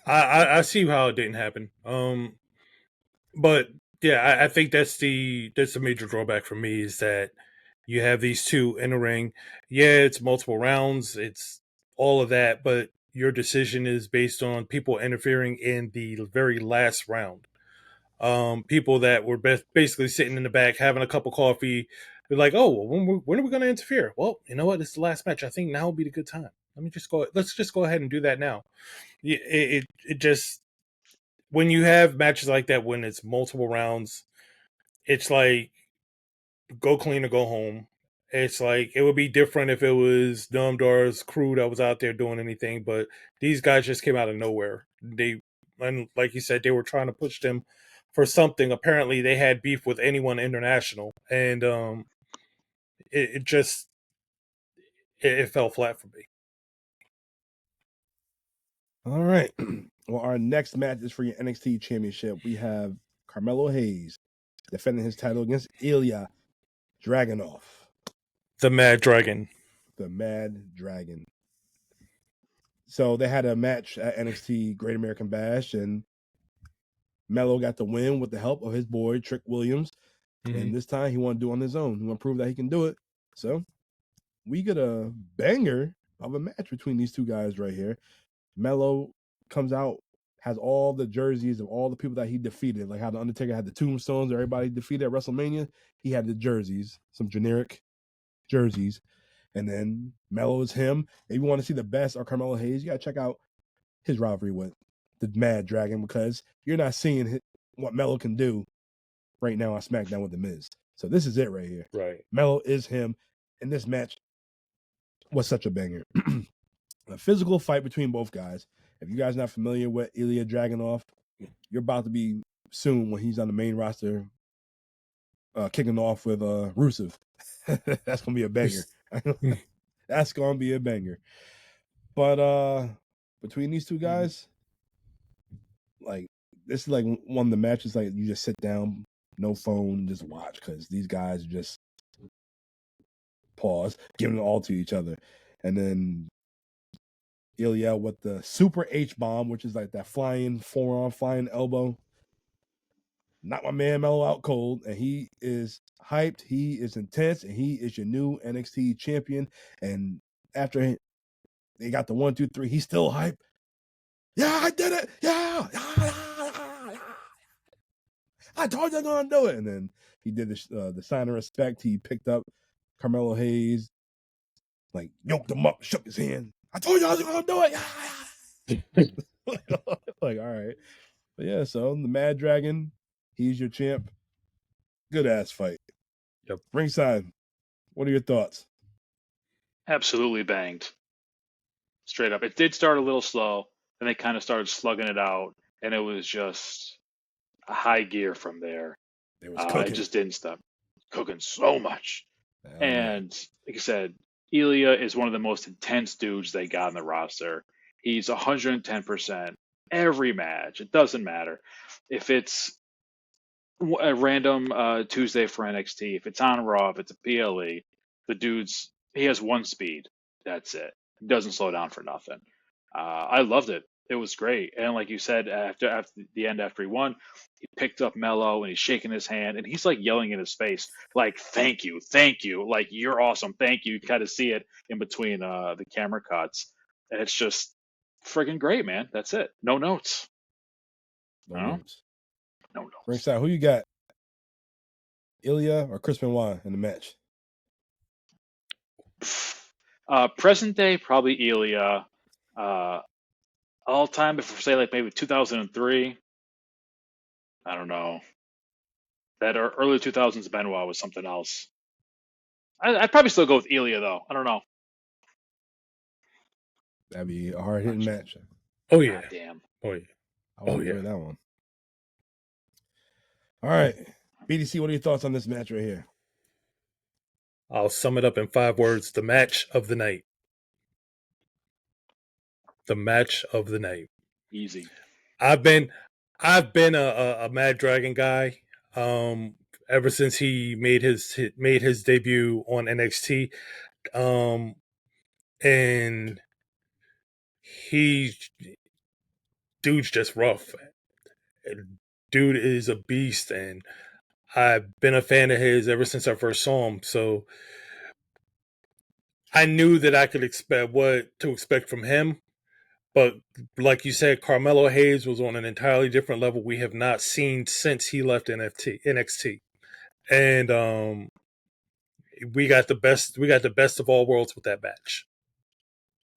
I see how it didn't happen. But yeah, I think that's a major drawback for me is that you have these two in the ring. Yeah, it's multiple rounds. It's all of that, but your decision is based on people interfering in the very last round. People that were basically sitting in the back having a cup of coffee. They're like, oh, well, when are we going to interfere? Well, you know what? It's the last match. I think now would be the good time. Let's just go ahead and do that now. It just, when you have matches like that, when it's multiple rounds, it's like go clean or go home. It's like it would be different if it was Noam Dar's crew that was out there doing anything, but these guys just came out of nowhere. They and like you said, they were trying to push them for something. Apparently, they had beef with anyone international, and it just it fell flat for me. All right. Well, our next match is for your NXT Championship. We have Carmelo Hayes defending his title against Ilja Dragunov, The Mad Dragon. the Mad Dragon. So they had a match at NXT Great American Bash, and Melo got the win with the help of his boy Trick Williams. And this time he wanted to do it on his own. He wanted to prove that he can do it. So we get a banger of a match between these two guys right here. Melo comes out, has all the jerseys of all the people that he defeated, like how the Undertaker had the tombstones, everybody defeated at WrestleMania. He had the jerseys, some generic jerseys. And then Melo is him. If you want to see the best of Carmelo Hayes, you got to check out his rivalry with the Mad Dragon, because you're not seeing what Melo can do right now on SmackDown with The Miz. So this is it right here. Right. Melo is him. And this match was such a banger. A physical fight between both guys. If you guys are not familiar with Ilya Dragunov, you're about to be soon when he's on the main roster, kicking off with Rusev. That's gonna be a banger. That's gonna be a banger. But between these two guys, like, this is like one of the matches like you just sit down, no phone, just watch, because these guys just pause, giving it all to each other, and then Ilya with the super H-bomb, which is like that flying forearm, flying elbow. Knock my man Melo out cold, and he is hyped. He is intense, and he is your new NXT champion. And after they got the 1, 2, 3, he's still hyped. Yeah, I did it. Yeah. I told you I'm gonna do it. And then he did the sign of respect. He picked up Carmelo Hayes, like yoked him up, shook his hand. I told you I was gonna do it. Like, all right. But yeah, so the Mad Dragon, he's your champ. Good ass fight. Yep. Ringside, what are your thoughts? Absolutely banged. Straight up. It did start a little slow, and they kind of started slugging it out, and it was just a high gear from there. It was cooking. It just didn't stop cooking so much. Yeah. And like I said, Ilya is one of the most intense dudes they got in the roster. He's 110% every match. It doesn't matter if it's a random Tuesday for NXT, if it's on Raw, if it's a PLE. He has one speed. That's it. He doesn't slow down for nothing. I loved it. It was great. And like you said, after the end, after he won, he picked up Melo and he's shaking his hand and he's like yelling in his face, like, thank you, like, you're awesome, thank you. You kind of see it in between the camera cuts. And it's just friggin' great, man. That's it. No notes. No notes. No notes. Ringside, who you got? Ilya or Chris Benoit in the match? Present day, probably Ilya. All time, before say like maybe 2003. I don't know. That or early 2000s Benoit was something else. I'd probably still go with Ilya though. I don't know. That'd be a hard hitting match. Oh yeah. God damn. Oh yeah. I won't hear that one. All right. BDC, what are your thoughts on this match right here? I'll sum it up in 5 words. The match of the night. The match of the night. Easy. I've been a Mad Dragon guy ever since he made his debut on NXT, and dude's just rough. Dude is a beast, and I've been a fan of his ever since I first saw him. So I knew that I could expect what to expect from him. But like you said, Carmelo Hayes was on an entirely different level we have not seen since he left NXT. And we got the best of all worlds with that match.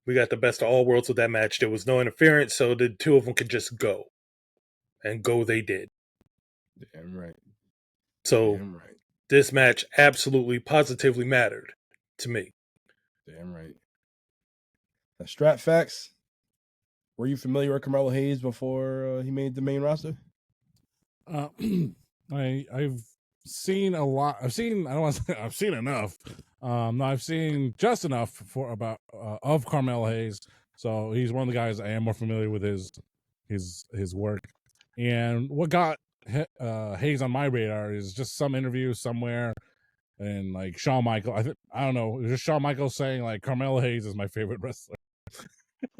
We got the best of all worlds with that match. There was no interference, so the two of them could just go. And go they did. Damn right. So Damn right. This match absolutely, positively mattered to me. Damn right. Now, Strat Facts, Were you familiar with Carmelo Hayes before he made the main roster? I've seen a lot. I've seen. I don't want to say I've seen enough. No, I've seen just enough for about of Carmelo Hayes. So he's one of the guys I am more familiar with his work. And what got Hayes on my radar is just some interview somewhere, and like Shawn Michaels. I don't know. It was just Shawn Michaels saying like Carmelo Hayes is my favorite wrestler.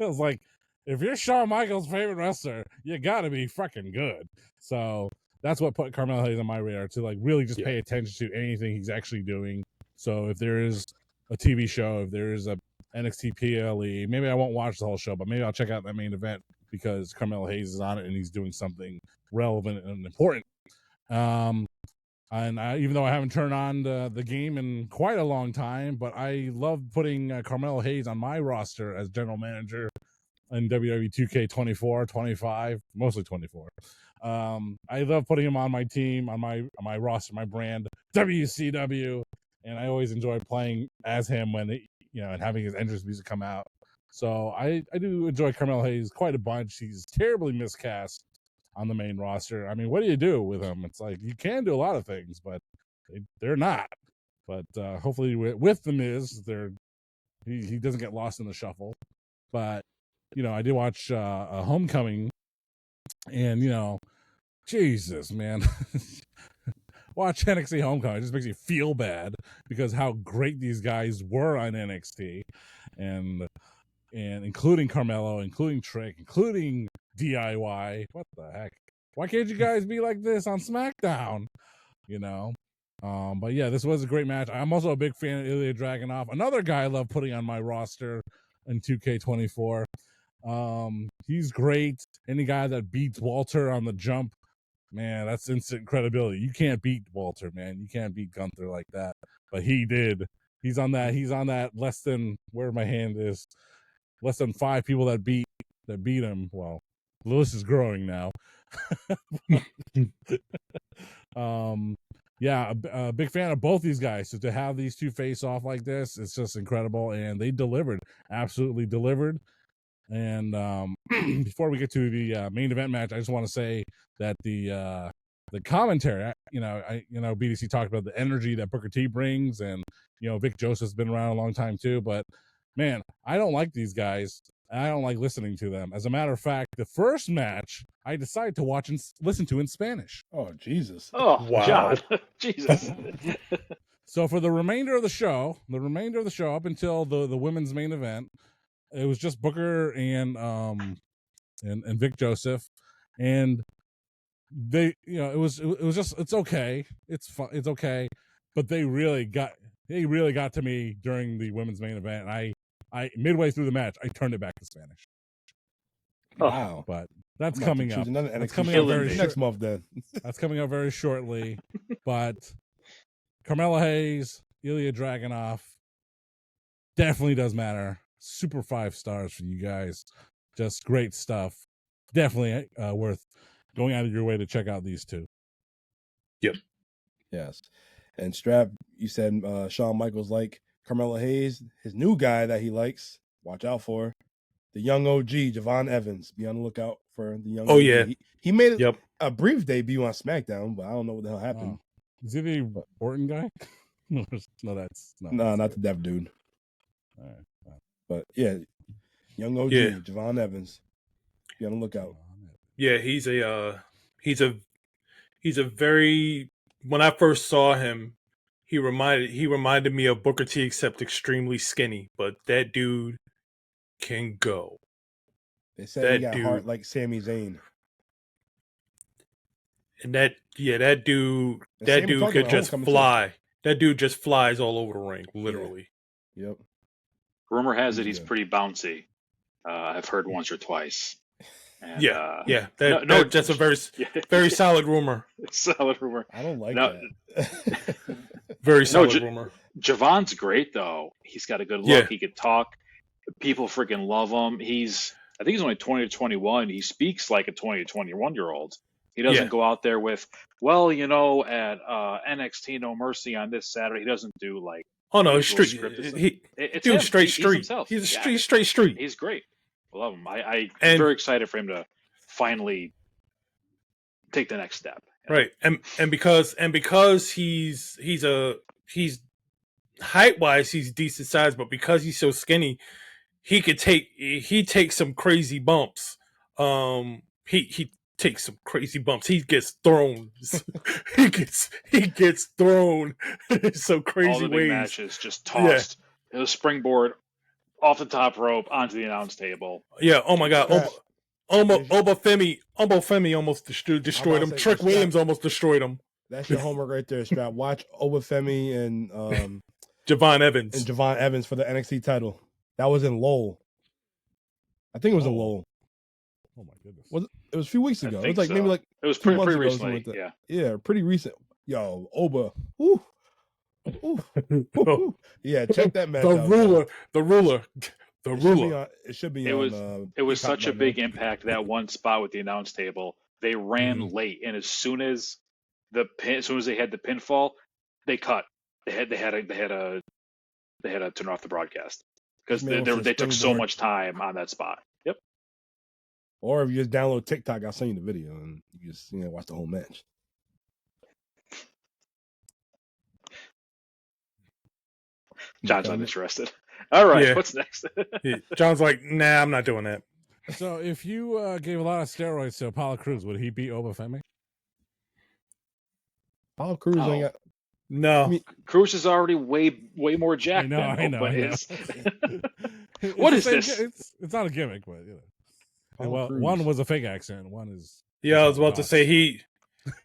I was like, if you're Shawn Michaels' favorite wrestler, you gotta be fucking good. So that's what put Carmelo Hayes on my radar, to like really just pay attention to anything he's actually doing. So if there is a TV show, if there is a NXT PLE, maybe I won't watch the whole show, but maybe I'll check out that main event because Carmelo Hayes is on it and he's doing something relevant and important. And even though I haven't turned on the game in quite a long time, but I love putting Carmelo Hayes on my roster as general manager in WWE 2K24, 25, mostly 24. I love putting him on my team, on my roster, my brand, WCW, and I always enjoy playing as him when and having his entrance music come out. So I do enjoy Carmelo Hayes quite a bunch. He's terribly miscast on the main roster. I mean, what do you do with him? It's like you can do a lot of things, but they're not. But hopefully with the Miz, he doesn't get lost in the shuffle. But I did watch Homecoming, and Jesus, man. Watch NXT Homecoming. It just makes you feel bad because how great these guys were on NXT, and including Carmelo, including Trick, including DIY. What the heck? Why can't you guys be like this on SmackDown? But yeah, this was a great match. I'm also a big fan of Ilja Dragunov, another guy I love putting on my roster in 2K24. He's great. Any guy that beats Walter on the jump, man, that's instant credibility. You can't beat Walter, man. You can't beat Gunther like that. But he did. He's on that less than where my hand is. Less than 5 people that beat him. Well, the list is growing now. Yeah, a big fan of both these guys. So to have these two face off like this, it's just incredible. And they delivered, absolutely delivered. And before we get to the main event match, I just want to say that the commentary, BDC talked about the energy that Booker T brings, and Vic Joseph's been around a long time too. But man, I don't like these guys. I don't like listening to them. As a matter of fact, the first match I decided to watch and listen to in Spanish. Oh, Jesus. Oh, wow. God. Jesus. So for the remainder of the show, up until the women's main event, it was just Booker and Vic Joseph, and they, it's okay, it's okay, but they really got to me during the women's main event. And I midway through the match, I turned it back to Spanish. Wow! But that's coming up. That's coming up next month. Then that's coming up very shortly. But Carmelo Hayes, Ilja Dragunov, definitely does matter. Super 5 stars for you guys. Just great stuff. Definitely worth going out of your way to check out these two. Yep. Yes. And Strap, you said Shawn Michaels like Carmelo Hayes. His new guy that he likes, watch out for, the young OG, Javon Evans. Be on the lookout for the young OG. Yeah. He made a brief debut on SmackDown, but I don't know what the hell happened. Is he the Orton guy? No, that's not the deaf dude. All right. But yeah, young OG, Javon Evans. Be on the lookout. Yeah, he's a very, when I first saw him, he reminded me of Booker T, except extremely skinny. But that dude can go. They said he got heart like Sami Zayn. And that dude could just fly. That dude just flies all over the ring, literally. Yeah. Yep. Rumor has it he's pretty bouncy. I've heard once or twice. And, that's a very solid rumor. Solid rumor. I don't like that. Very solid rumor. Javon's great though. He's got a good look. Yeah. He could talk. People freaking love him. I think he's only 20 to 21. He speaks like a 20 to 21-year-old. He doesn't go out there with, at NXT No Mercy on this Saturday. He doesn't do like. Oh no, he's street. He's straight street. He's straight street. He's great. love him. I'm And very excited for him to finally take the next step. right, and because he's height wise he's decent size, but because he's so skinny, he takes some crazy bumps. He takes some crazy bumps. He gets thrown. he gets thrown in some crazy All the big ways. matches just tossed. Yeah. The springboard off the top rope onto the announce table. Yeah. Oh my God. Obafemi almost destroyed him. Trick Strat, Williams almost destroyed him. That's your homework right there, Strat. Watch Obafemi and Javon Evans for the NXT title. That was in Lowell. I think it was in Lowell. Oh my goodness! It was a few weeks ago. It was like so. Maybe like it was 2 months pretty ago, recently. like yeah, yeah, pretty recent. Yo, Oba. Ooh. Ooh. Yeah, check that match out. The ruler. It should be. It was such a big impact, that one spot with the announce table. They ran late, and as soon as they had the pinfall, they cut. They had to turn off the broadcast because they took so much time on that spot. Yep. Or if you just download TikTok, I'll send you the video and you just watch the whole match. John's uninterested. All right, what's next? John's like, nah, I'm not doing that. So if you gave a lot of steroids to Apollo Crews, would he beat Obafemi? Apollo Crews ain't got. No, I mean, Cruz is already way more jacked than Oba is. What is this? It's not a gimmick, but Well, one was a fake accent. One is. Yeah, I was about to say he.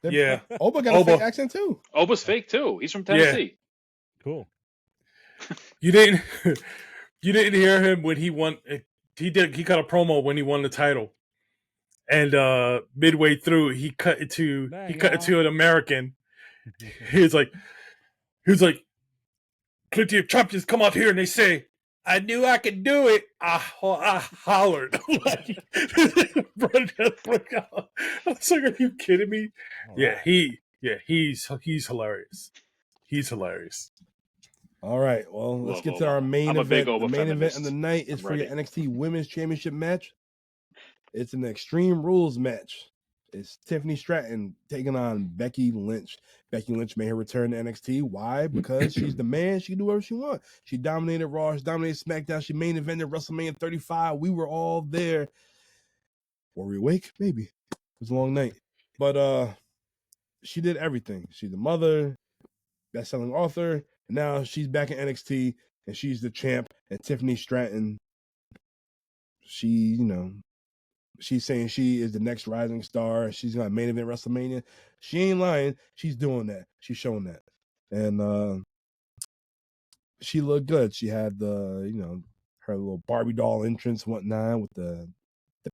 Yeah, Oba got a fake accent too. Oba's fake too. He's from Tennessee. Yeah. Cool. You didn't hear him when he won. He cut a promo when he won the title, and midway through he cut it to an American. He was like, plenty of champions come out here and they say, I knew I could do it. I hollered. I was like, are you kidding me? He's hilarious. He's hilarious. All right, well, let's get to our main event. The main event of the night is for your NXT Women's Championship match. It's an Extreme Rules match. It's Tiffany Stratton taking on Becky Lynch. Becky Lynch made her return to NXT. Why? Because she's the man. She can do whatever she wants. She dominated Raw. She dominated SmackDown. She main evented WrestleMania 35. We were all there. Were we awake? Maybe. It was a long night. But she did everything. She's the mother, best-selling author, and now she's back in NXT, and she's the champ. And Tiffany Stratton, she's saying she is the next rising star. She's going to main event WrestleMania. She ain't lying. She's doing that. She's showing that. And she looked good. She had the, her little Barbie doll entrance and whatnot with the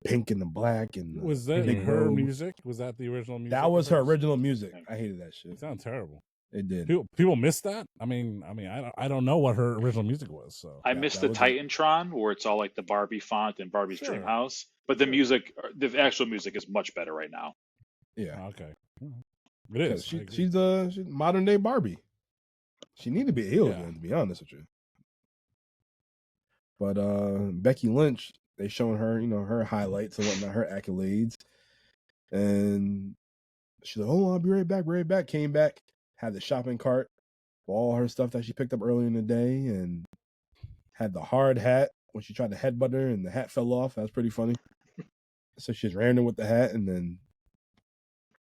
pink and the black. And was that her music? Was that the original music? That was her original music. I hated that shit. It sounds terrible. It did. People missed that. I mean, I don't know what her original music was. So I missed the Titantron where it's all like the Barbie font and Barbie's Dream House. But the actual music is much better right now. Yeah. Okay. It is. She's modern day Barbie. She need to be a heel again, to be honest with you. But Becky Lynch, they showing her, her highlights and whatnot, her accolades, and she's like, "Oh, I'll be right back." Came back, had the shopping cart for all her stuff that she picked up earlier in the day, and had the hard hat when she tried to headbutt her, and the hat fell off. That was pretty funny. So she just ran in with the hat, and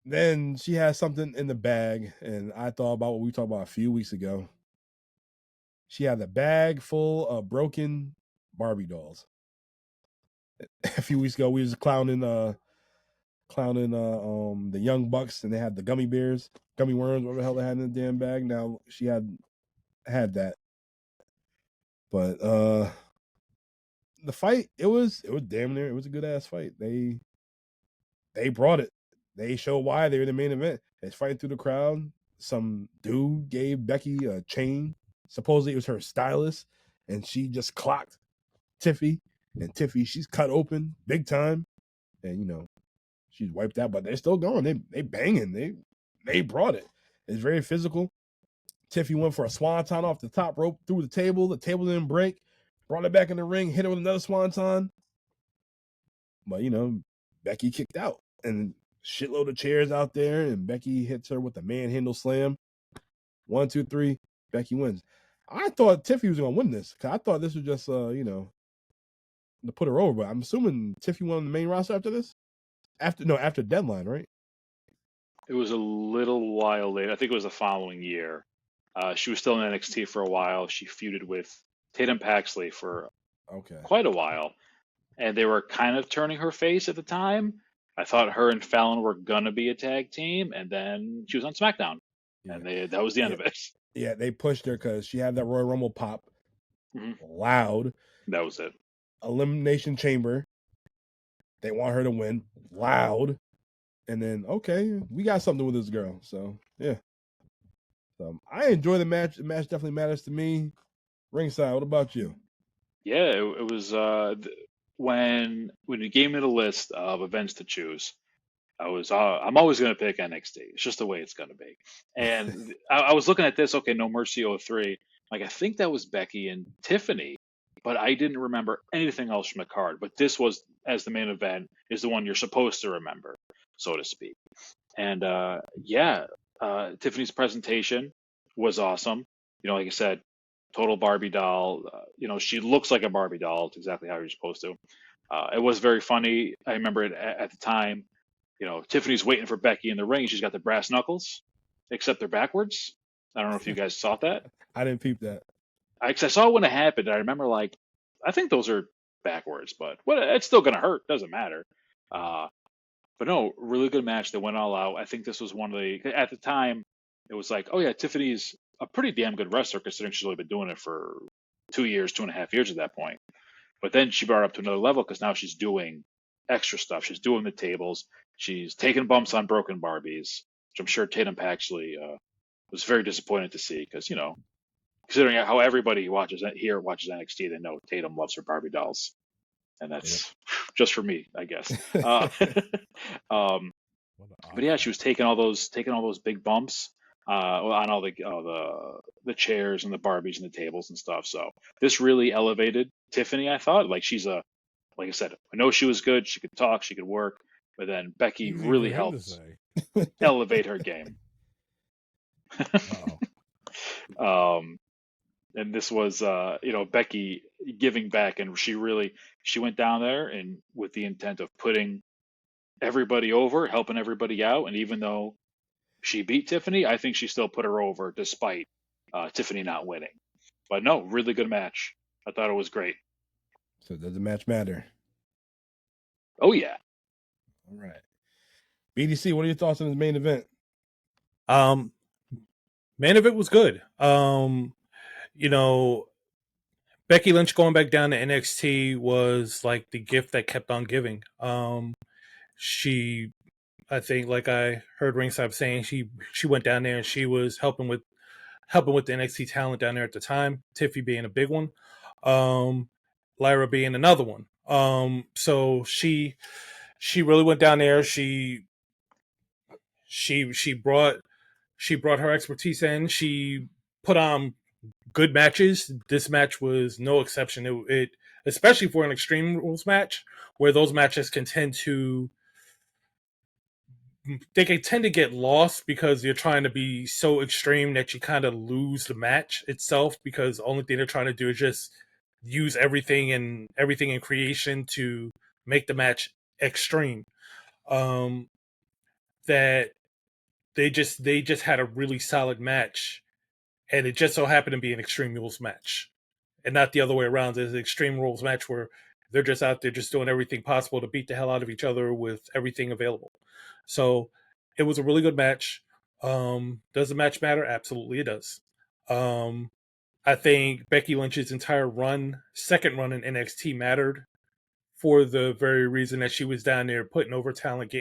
then she has something in the bag, and I thought about what we talked about a few weeks ago. She had a bag full of broken Barbie dolls. A few weeks ago, we was clowning the Young Bucks, and they had the gummy worms, whatever the hell they had in the damn bag. Now she had that, but the fight, it was damn near, it was a good ass fight. They brought it. They showed why they were the main event. They're fighting through the crowd. Some dude gave Becky a chain. Supposedly it was her stylist, and she just clocked Tiffy. And Tiffy, she's cut open big time, and she's wiped out. But they're still going. They banging. They brought it. It's very physical. Tiffy went for a swanton off the top rope through the table. The table didn't break. Brought it back in the ring. Hit her with another swanton. But Becky kicked out, and shitload of chairs out there, and Becky hits her with a manhandle slam. 1, 2, 3. Becky wins. I thought Tiffany was gonna win this because I thought this was just to put her over. But I'm assuming Tiffany won on the main roster after this. After Deadline, right? It was a little while later. I think it was the following year. She was still in NXT for a while. She feuded with Tatum Paxley for quite a while, and they were kind of turning her face at the time. I thought her and Fallon were gonna be a tag team, and then she was on SmackDown, and that was the end of it. Yeah, they pushed her because she had that Royal Rumble pop, loud. That was it. Elimination Chamber. They want her to win, loud. And then, we got something with this girl. So, yeah. So, I enjoy the match. The match definitely matters to me. Ringside, what about you? Yeah, it was when you gave me the list of events to choose, I'm always going to pick NXT. It's just the way it's going to be. And I was looking at this, No Mercy 03. Like, I think that was Becky and Tiffany, but I didn't remember anything else from the card. But this was, as the main event, is the one you're supposed to remember, so to speak. And Tiffany's presentation was awesome. Like I said, total Barbie doll. She looks like a Barbie doll. It's exactly how you're supposed to. It was very funny. I remember it at the time. Tiffany's waiting for Becky in the ring. She's got the brass knuckles, except they're backwards. I don't know if you guys saw that. I didn't peep that. I saw it when it happened. I remember, I think those are backwards, but it's still going to hurt. Doesn't matter. But no, really good match. They went all out. I think this was at the time, it was like, oh yeah, Tiffany's a pretty damn good wrestler considering she's only been doing it for 2 years, 2.5 years at that point. But then she brought it up to another level because now she's doing extra stuff. She's doing the tables. She's taking bumps on broken Barbies, which I'm sure Tatum Paxley was very disappointed to see because, considering how everybody watches NXT, they know Tatum loves her Barbie dolls. And that's just for me, I guess. But yeah, she was taking all those big bumps on all the chairs and the Barbies and the tables and stuff. So this really elevated Tiffany. I thought, like I said, I know she was good. She could talk, she could work, but then Becky really helped elevate her game. And this was, Becky giving back, and she went down there and with the intent of putting everybody over, helping everybody out. And even though she beat Tiffany, I think she still put her over despite Tiffany not winning. But no, really good match. I thought it was great. So does the match matter? Oh yeah. All right. BDC, what are your thoughts on this main event? Main event was good. Becky Lynch going back down to NXT was like the gift that kept on giving. I think, like I heard Ringside saying, she went down there and she was helping with the NXT talent down there at the time. Tiffy being a big one, Lyra being another one. So she really went down there. She brought her expertise in. She put on good matches. This match was no exception. It especially for an Extreme Rules match, where those matches can tend to get lost because you're trying to be so extreme that you kind of lose the match itself, because the only thing they're trying to do is just use everything in creation to make the match extreme. That they just had a really solid match, and it just so happened to be an Extreme Rules match, and not the other way around. There's an Extreme Rules match where they're just out there just doing everything possible to beat the hell out of each other with everything available. So it was a really good match. Does the match matter? Absolutely it does. I think Becky Lynch's entire second run in NXT mattered for the very reason that she was down there putting over talent,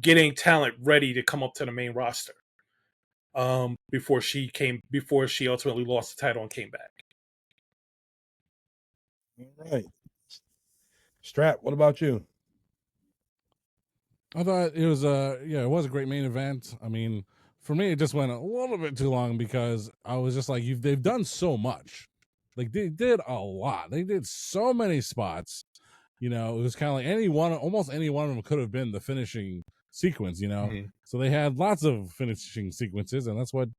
getting talent ready to come up to the main roster. Before she ultimately lost the title and came back. All right. Strat, what about you? I thought it was it was a great main event. I mean, for me, it just went a little bit too long because I was just like, they've done so much. Like, they did a lot. They did so many spots. it was kind of like almost any one of them could have been the finishing sequence, So they had lots of finishing sequences, and that's what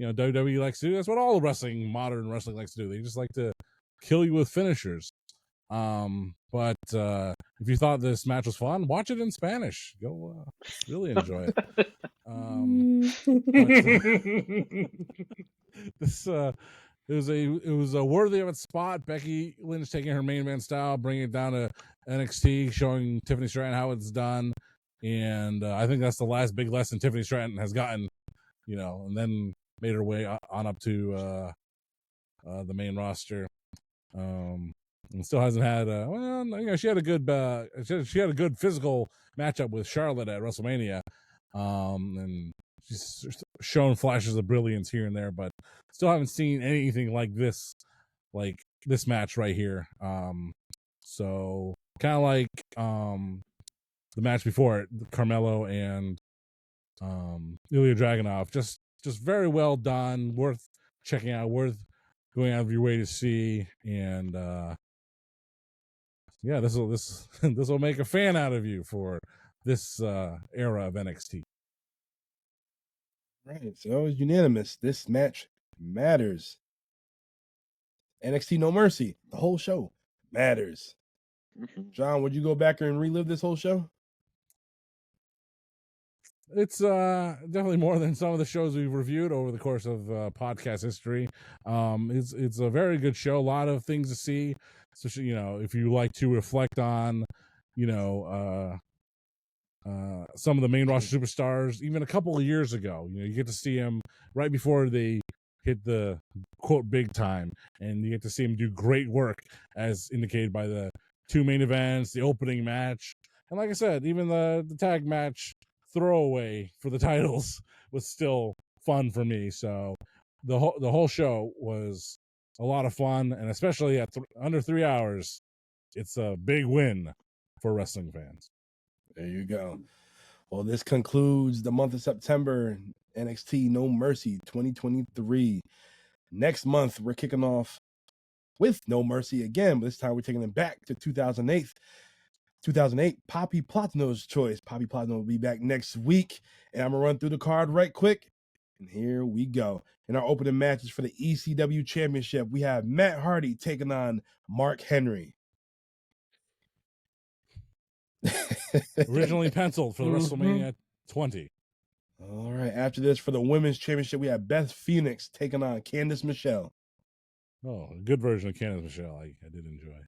WWE likes to do. That's what all modern wrestling likes to do. They just like to kill you with finishers. But if you thought this match was fun, watch it in Spanish. Go really enjoy it. This it was a worthy of its spot. Becky Lynch taking her main event style, bringing it down to NXT, showing Tiffany Stratton how it's done, and I think that's the last big lesson Tiffany Stratton has gotten. And then made her way on up to the main roster. And still hasn't had she had a good she had a good physical matchup with Charlotte at WrestleMania, and she's shown flashes of brilliance here and there, but still haven't seen anything like this match right here. So kind of like the match before it, Carmelo and Ilja Dragunov, just very well done, worth checking out, worth going out of your way to see, and this will make a fan out of you for this era of NXT. Right, so it was unanimous. This match matters. NXT No Mercy, the whole show matters. John, would you go back and relive this whole show? It's definitely more than some of the shows we've reviewed over the course of podcast history. It's a very good show. A lot of things to see, especially if you like to reflect on some of the main roster superstars, even a couple of years ago. You get to see them right before they hit the quote big time, and you get to see them do great work, as indicated by the two main events, the opening match, and like I said, even the tag match throwaway for the titles was still fun for me. So the whole show was a lot of fun, and especially at under 3 hours, it's a big win for wrestling fans. There you go. Well, this concludes the month of September, NXT No Mercy 2023. Next month, we're kicking off with No Mercy again, but this time we're taking it back to 2008. Poppy Platino's choice. Poppy Platino will be back next week, and I'm going to run through the card right quick. And here we go. In our opening matches for the ECW Championship, we have Matt Hardy taking on Mark Henry. Originally penciled for the WrestleMania 20. All right. After this, for the Women's Championship, we have Beth Phoenix taking on Candice Michelle. Oh, a good version of Candice Michelle. I did enjoy.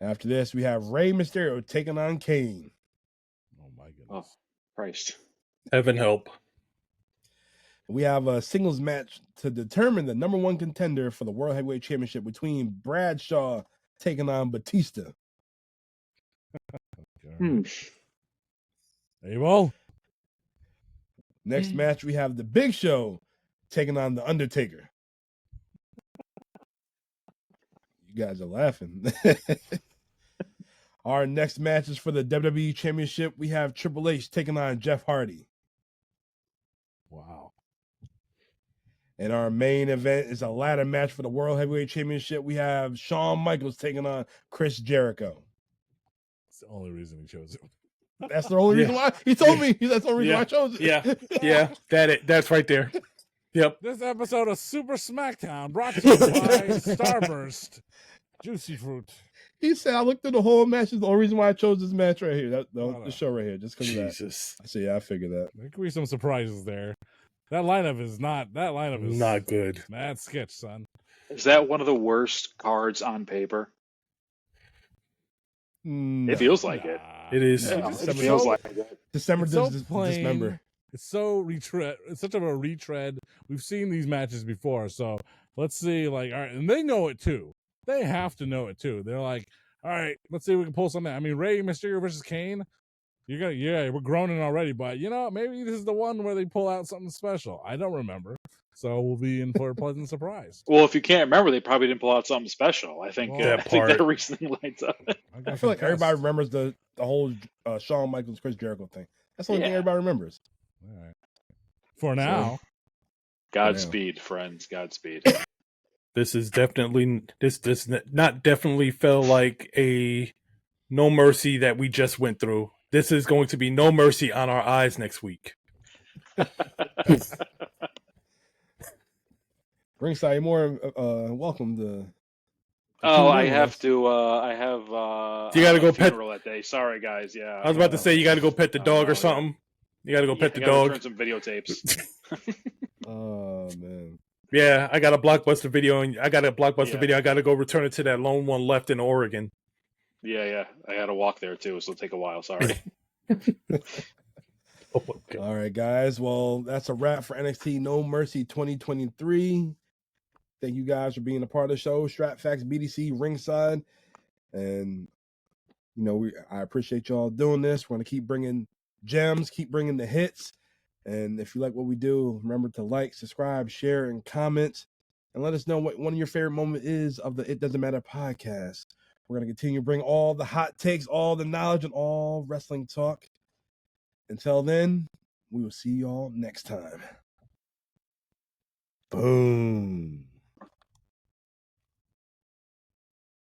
After this, we have Rey Mysterio taking on Kane. Oh, my goodness. Oh, Christ. Heaven help. We have a singles match to determine the number one contender for the World Heavyweight Championship between Bradshaw taking on Batista. Abel. Next match, we have the Big Show taking on the Undertaker. You guys are laughing. Our next match is for the WWE Championship. We have Triple H taking on Jeff Hardy. Wow. And our main event is a ladder match for the World Heavyweight Championship. We have Shawn Michaels taking on Chris Jericho. That's the only reason he chose it. That's the only reason why he told me. That's the only reason why I chose it. Yeah. That's right there. Yep. This episode of Super SmackDown brought to you by Starburst Juicy Fruit. He said, I looked through the whole match. It's the only reason why I chose this match right here. The show right here, just because of that. Jesus. I said, yeah, I figured that. There could be some surprises there. That lineup is not good. Mad sketch, son. Is that one of the worst cards on paper? No. It feels like it. It is. Yeah, it feels like it. December so Dismember. It's so retread. It's such of a retread. We've seen these matches before, so let's see. Like, all right, and they know it too. They have to know it too. They're like, all right, let's see if we can pull something. I mean, Rey Mysterio versus Kane. We're groaning already, but maybe this is the one where they pull out something special. I don't remember, so we'll be in for a pleasant surprise. Well, if you can't remember, they probably didn't pull out something special. I think that reasoning lines up. I feel like everybody remembers the whole Shawn Michaels Chris Jericho thing. That's the only thing everybody remembers. All right. For now. Godspeed, friends. Godspeed. This is definitely this not definitely felt like a No Mercy that we just went through. This is going to be No Mercy on our eyes next week. Ringside, more welcome to. Oh, I have to. I have. You gotta go a funeral that day. Sorry, guys. Yeah. I was about to say you got to go pet the dog or something. Yeah. You got to go pet the dog. Return some videotapes. Oh man. Yeah, I got a Blockbuster video, and I got a Blockbuster video. I got to go return it to that lone one left in Oregon. Yeah. I had to walk there too, so it'll take a while. Sorry. All right, guys. Well, that's a wrap for NXT No Mercy 2023. Thank you guys for being a part of the show. StratFax, BDC, Ringside, and I appreciate y'all doing this. We're gonna keep bringing gems, keep bringing the hits, and if you like what we do, remember to like, subscribe, share, and comment, and let us know what one of your favorite moments is of the It Doesn't Matter podcast. We're gonna continue to bring all the hot takes, all the knowledge, and all wrestling talk. Until then, we will see y'all next time. Boom.